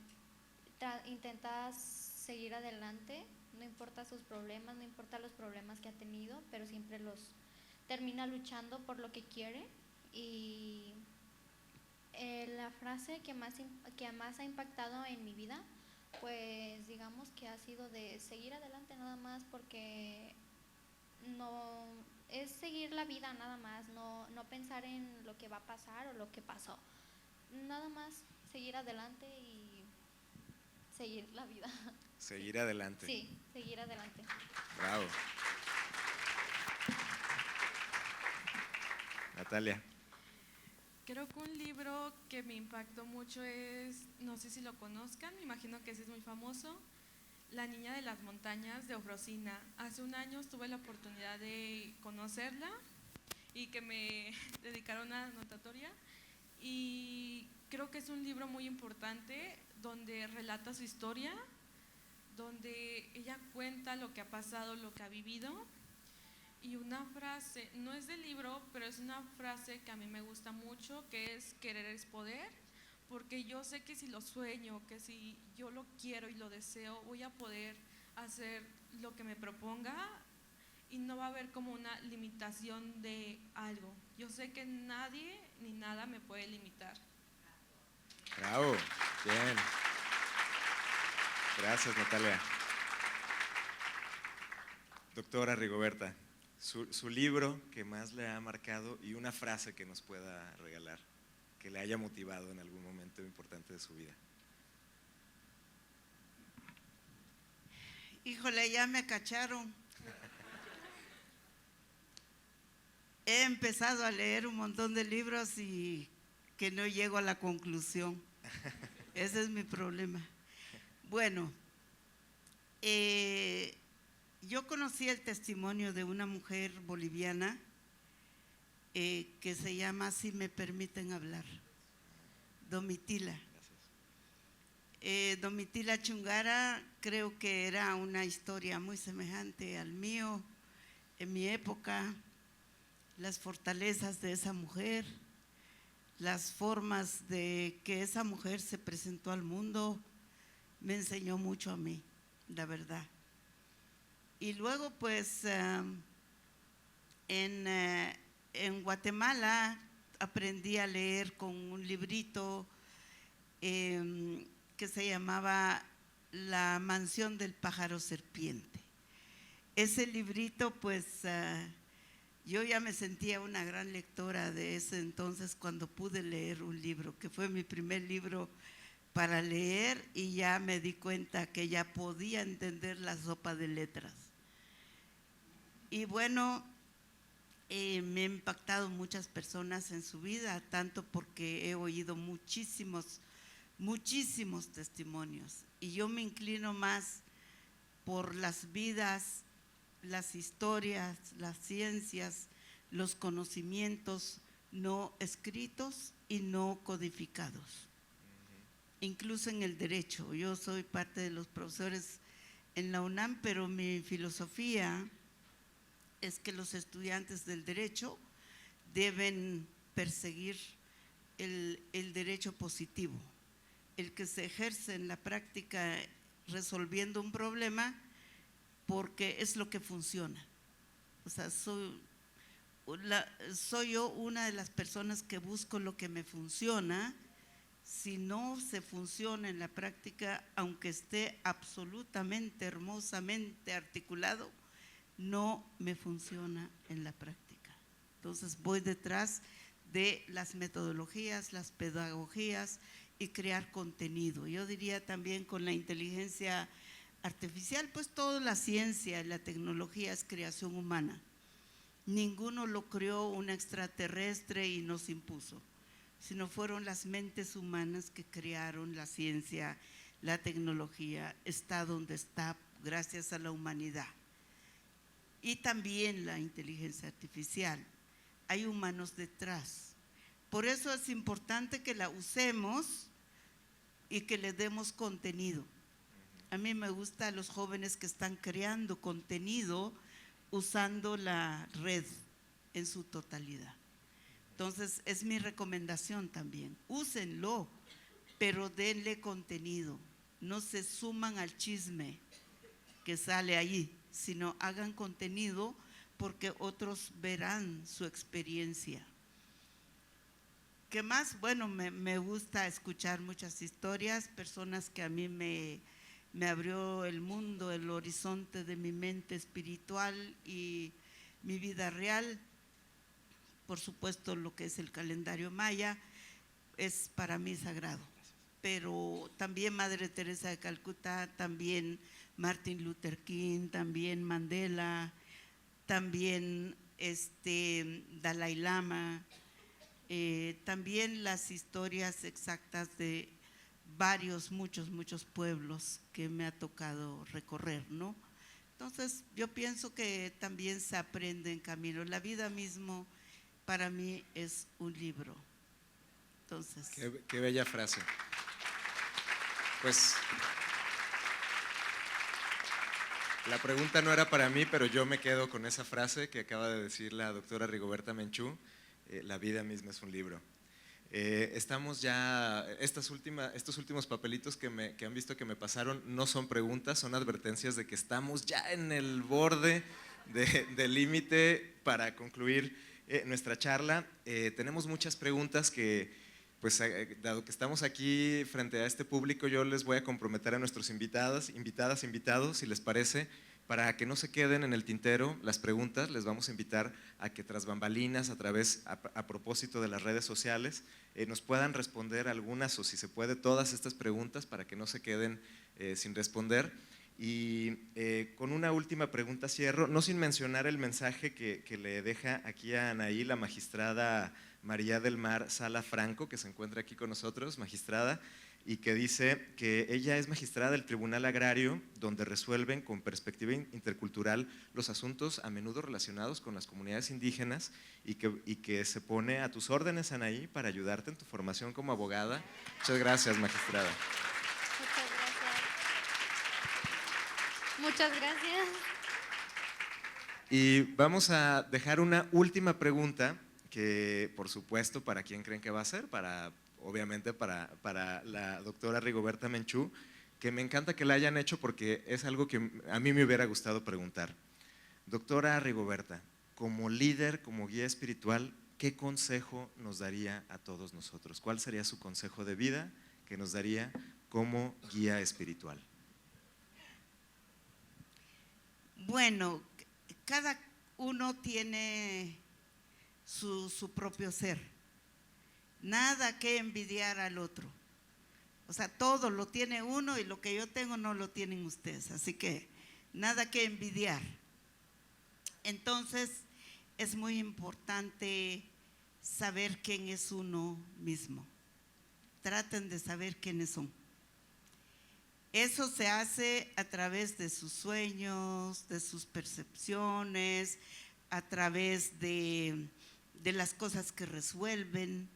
intenta seguir adelante, no importa sus problemas, no importa los problemas que ha tenido, pero siempre los termina luchando por lo que quiere. Y la frase que más ha impactado en mi vida, pues digamos que ha sido de seguir adelante nada más, porque no es seguir la vida nada más, no pensar en lo que va a pasar o lo que pasó, nada más seguir adelante y seguir la vida. Seguir adelante. Sí, seguir adelante. Bravo. Natalia. Creo que un libro que me impactó mucho es, no sé si lo conozcan, me imagino que ese es muy famoso, La niña de las montañas, de Ofrosina. Hace un año tuve la oportunidad de conocerla y que me dedicaron una notatoria, y creo que es un libro muy importante donde relata su historia, donde ella cuenta lo que ha pasado, lo que ha vivido. Y una frase, no es del libro, pero es una frase que a mí me gusta mucho, que es: querer es poder, porque yo sé que si lo sueño, que si yo lo quiero y lo deseo, voy a poder hacer lo que me proponga y no va a haber como una limitación de algo. Yo sé que nadie ni nada me puede limitar. Bravo. Bien. Gracias, Natalia. Doctora Rigoberta, su libro que más le ha marcado y una frase que nos pueda regalar, que le haya motivado en algún momento importante de su vida. Híjole, ya me cacharon. He empezado a leer un montón de libros y que no llego a la conclusión. Ese es mi problema. Bueno, yo conocí el testimonio de una mujer boliviana que se llama Si me permiten hablar, Domitila. Domitila Chungara, creo que era una historia muy semejante al mío en mi época. Las fortalezas de esa mujer, las formas de que esa mujer se presentó al mundo, me enseñó mucho a mí, la verdad. Y luego pues en Guatemala aprendí a leer con un librito que se llamaba La mansión del pájaro serpiente. Ese librito pues yo ya me sentía una gran lectora de ese entonces cuando pude leer un libro, que fue mi primer libro para leer, y ya me di cuenta que ya podía entender la sopa de letras. Y bueno, me han impactado muchas personas en su vida, tanto porque he oído muchísimos testimonios, y yo me inclino más por las vidas, las historias, las ciencias, los conocimientos no escritos y no codificados. Incluso en el derecho, yo soy parte de los profesores en la UNAM, pero mi filosofía es que los estudiantes del derecho deben perseguir el derecho positivo, el que se ejerce en la práctica resolviendo un problema porque es lo que funciona. O sea, soy yo una de las personas que busco lo que me funciona. Si no se funciona en la práctica, aunque esté absolutamente hermosamente articulado, no me funciona en la práctica. Entonces voy detrás de las metodologías, las pedagogías y crear contenido. Yo diría también con la inteligencia artificial, pues toda la ciencia y la tecnología es creación humana. Ninguno lo creó un extraterrestre y nos impuso, sino fueron las mentes humanas que crearon la ciencia, la tecnología, está donde está gracias a la humanidad. Y también la inteligencia artificial, hay humanos detrás. Por eso es importante que la usemos y que le demos contenido. A mí me gustan los jóvenes que están creando contenido usando la red en su totalidad. Entonces, es mi recomendación también. Úsenlo, pero denle contenido. No se suman al chisme que sale ahí, sino hagan contenido porque otros verán su experiencia. ¿Qué más? Bueno, me gusta escuchar muchas historias, personas que a mí me abrió el mundo, el horizonte de mi mente espiritual y mi vida real. Por supuesto, lo que es el calendario maya es para mí sagrado, pero también Madre Teresa de Calcuta, también Martin Luther King, también Mandela, también Dalai Lama, también las historias exactas de muchos pueblos que me ha tocado recorrer, ¿no? Entonces, yo pienso que también se aprende en camino. La vida mismo para mí es un libro. Entonces, Qué bella frase. Pues la pregunta no era para mí, pero yo me quedo con esa frase que acaba de decir la doctora Rigoberta Menchú, la vida misma es un libro. Estamos ya, estos últimos papelitos que han visto que me pasaron no son preguntas, son advertencias de que estamos ya en el borde del límite para concluir nuestra charla. Tenemos muchas preguntas que, pues dado que estamos aquí frente a este público, yo les voy a comprometer a nuestros invitados, si les parece, para que no se queden en el tintero las preguntas. Les vamos a invitar a que tras bambalinas, a propósito de las redes sociales, nos puedan responder algunas o si se puede todas estas preguntas para que no se queden sin responder. Y con una última pregunta cierro, no sin mencionar el mensaje que le deja aquí a Anaí, la magistrada María del Mar Sala Franco, que se encuentra aquí con nosotros, magistrada, y que dice que ella es magistrada del Tribunal Agrario, donde resuelven con perspectiva intercultural los asuntos a menudo relacionados con las comunidades indígenas y que se pone a tus órdenes, Anaí, para ayudarte en tu formación como abogada. Muchas gracias, magistrada. Muchas gracias. Y vamos a dejar una última pregunta que, por supuesto, ¿para quién creen que va a ser? Obviamente para la doctora Rigoberta Menchú, que me encanta que la hayan hecho porque es algo que a mí me hubiera gustado preguntar. Doctora Rigoberta, como líder, como guía espiritual, ¿qué consejo nos daría a todos nosotros? ¿Cuál sería su consejo de vida que nos daría como guía espiritual? bueno, cada uno tiene su propio ser. Nada que envidiar al otro. O sea, todo lo tiene uno y lo que yo tengo no lo tienen ustedes. Así que nada que envidiar. Entonces, es muy importante saber quién es uno mismo. Traten de saber quiénes son. Eso se hace a través de sus sueños, de sus percepciones, a través de las cosas que resuelven.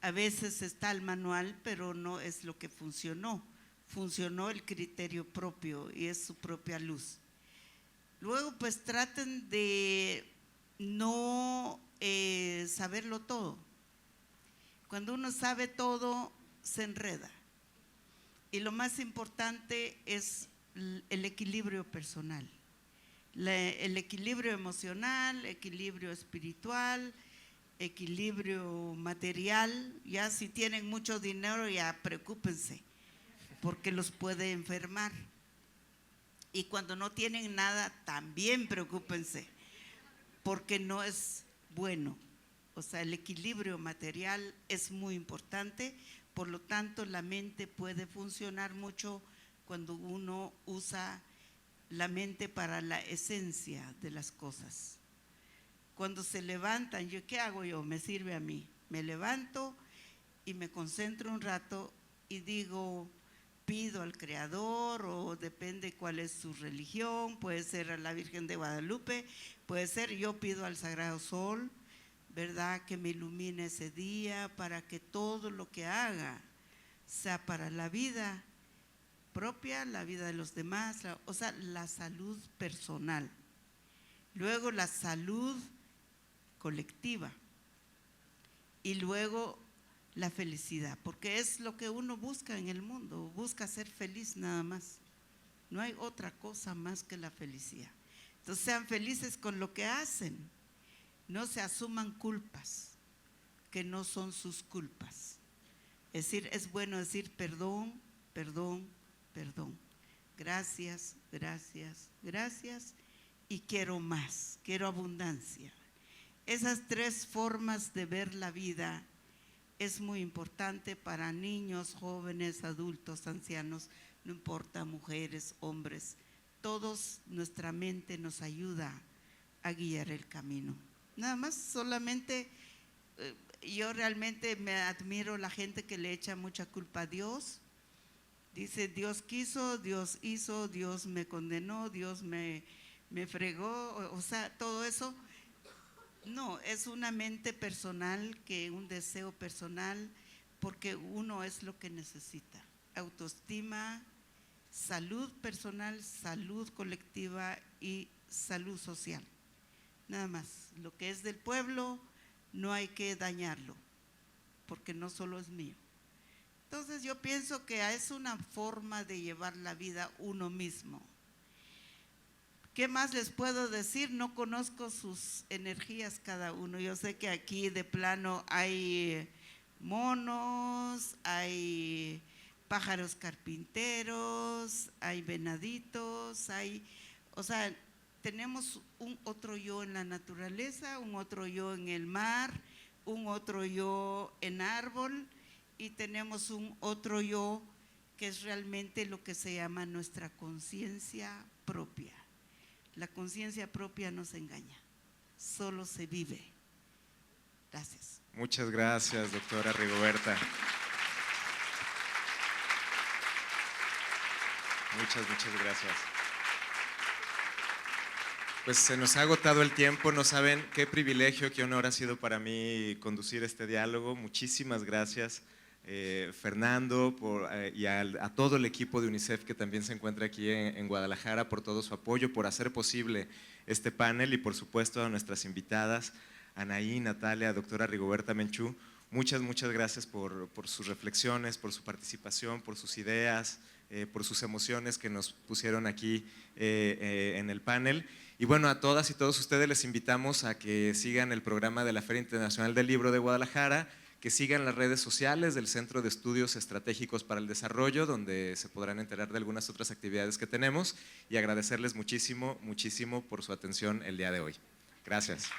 A veces está el manual, pero no es lo que funcionó. Funcionó el criterio propio y es su propia luz. Luego, pues traten de no saberlo todo. Cuando uno sabe todo, se enreda. Y lo más importante es el equilibrio personal, el equilibrio emocional, equilibrio espiritual, equilibrio material. Ya si tienen mucho dinero, ya preocúpense, porque los puede enfermar. Y cuando no tienen nada, también preocúpense, porque no es bueno. O sea, el equilibrio material es muy importante. Por lo tanto, la mente puede funcionar mucho cuando uno usa la mente para la esencia de las cosas. Cuando se levantan, ¿qué hago yo? Me sirve a mí. Me levanto y me concentro un rato y digo, pido al Creador, o depende cuál es su religión, puede ser a la Virgen de Guadalupe, puede ser, yo pido al Sagrado Sol, ¿verdad? Que me ilumine ese día para que todo lo que haga sea para la vida propia, la vida de los demás, o sea, la salud personal. Luego la salud colectiva. y luego la felicidad, porque es lo que uno busca en el mundo, busca ser feliz nada más. No hay otra cosa más que la felicidad. Entonces sean felices con lo que hacen, no se asuman culpas que no son sus culpas. Es decir, es bueno decir perdón, perdón, perdón. Gracias, gracias, gracias y quiero más, quiero abundancia. Esas tres formas de ver la vida es muy importante para niños, jóvenes, adultos, ancianos, no importa, mujeres, hombres. Todos, nuestra mente nos ayuda a guiar el camino. Nada más, solamente yo realmente me admiro la gente que le echa mucha culpa a Dios. Dice, Dios quiso, Dios hizo, Dios me condenó, Dios me fregó, o sea, todo eso. No, es una mente personal, un deseo personal, porque uno es lo que necesita. Autoestima, salud personal, salud colectiva y salud social. Nada más, lo que es del pueblo no hay que dañarlo, porque no solo es mío. Entonces yo pienso que es una forma de llevar la vida uno mismo. ¿Qué más les puedo decir? No conozco sus energías cada uno. Yo sé que aquí de plano hay monos, hay pájaros carpinteros, hay venaditos, o sea, tenemos un otro yo en la naturaleza, un otro yo en el mar, un otro yo en árbol y tenemos un otro yo que es realmente lo que se llama nuestra conciencia propia. La conciencia propia no se engaña, solo se vive. Gracias. Muchas gracias, doctora Rigoberta. Muchas gracias. Pues se nos ha agotado el tiempo, no saben qué privilegio, qué honor ha sido para mí conducir este diálogo. Muchísimas gracias, Fernando, y a todo el equipo de UNICEF que también se encuentra aquí en Guadalajara, por todo su apoyo, por hacer posible este panel y por supuesto a nuestras invitadas, Anaí, Natalia, doctora Rigoberta Menchú. Muchas gracias por sus reflexiones, por su participación, por sus ideas, por sus emociones que nos pusieron aquí en el panel. Y bueno, a todas y todos ustedes les invitamos a que sigan el programa de la Feria Internacional del Libro de Guadalajara, que sigan las redes sociales del Centro de Estudios Estratégicos para el Desarrollo, donde se podrán enterar de algunas otras actividades que tenemos, y agradecerles muchísimo por su atención el día de hoy. Gracias.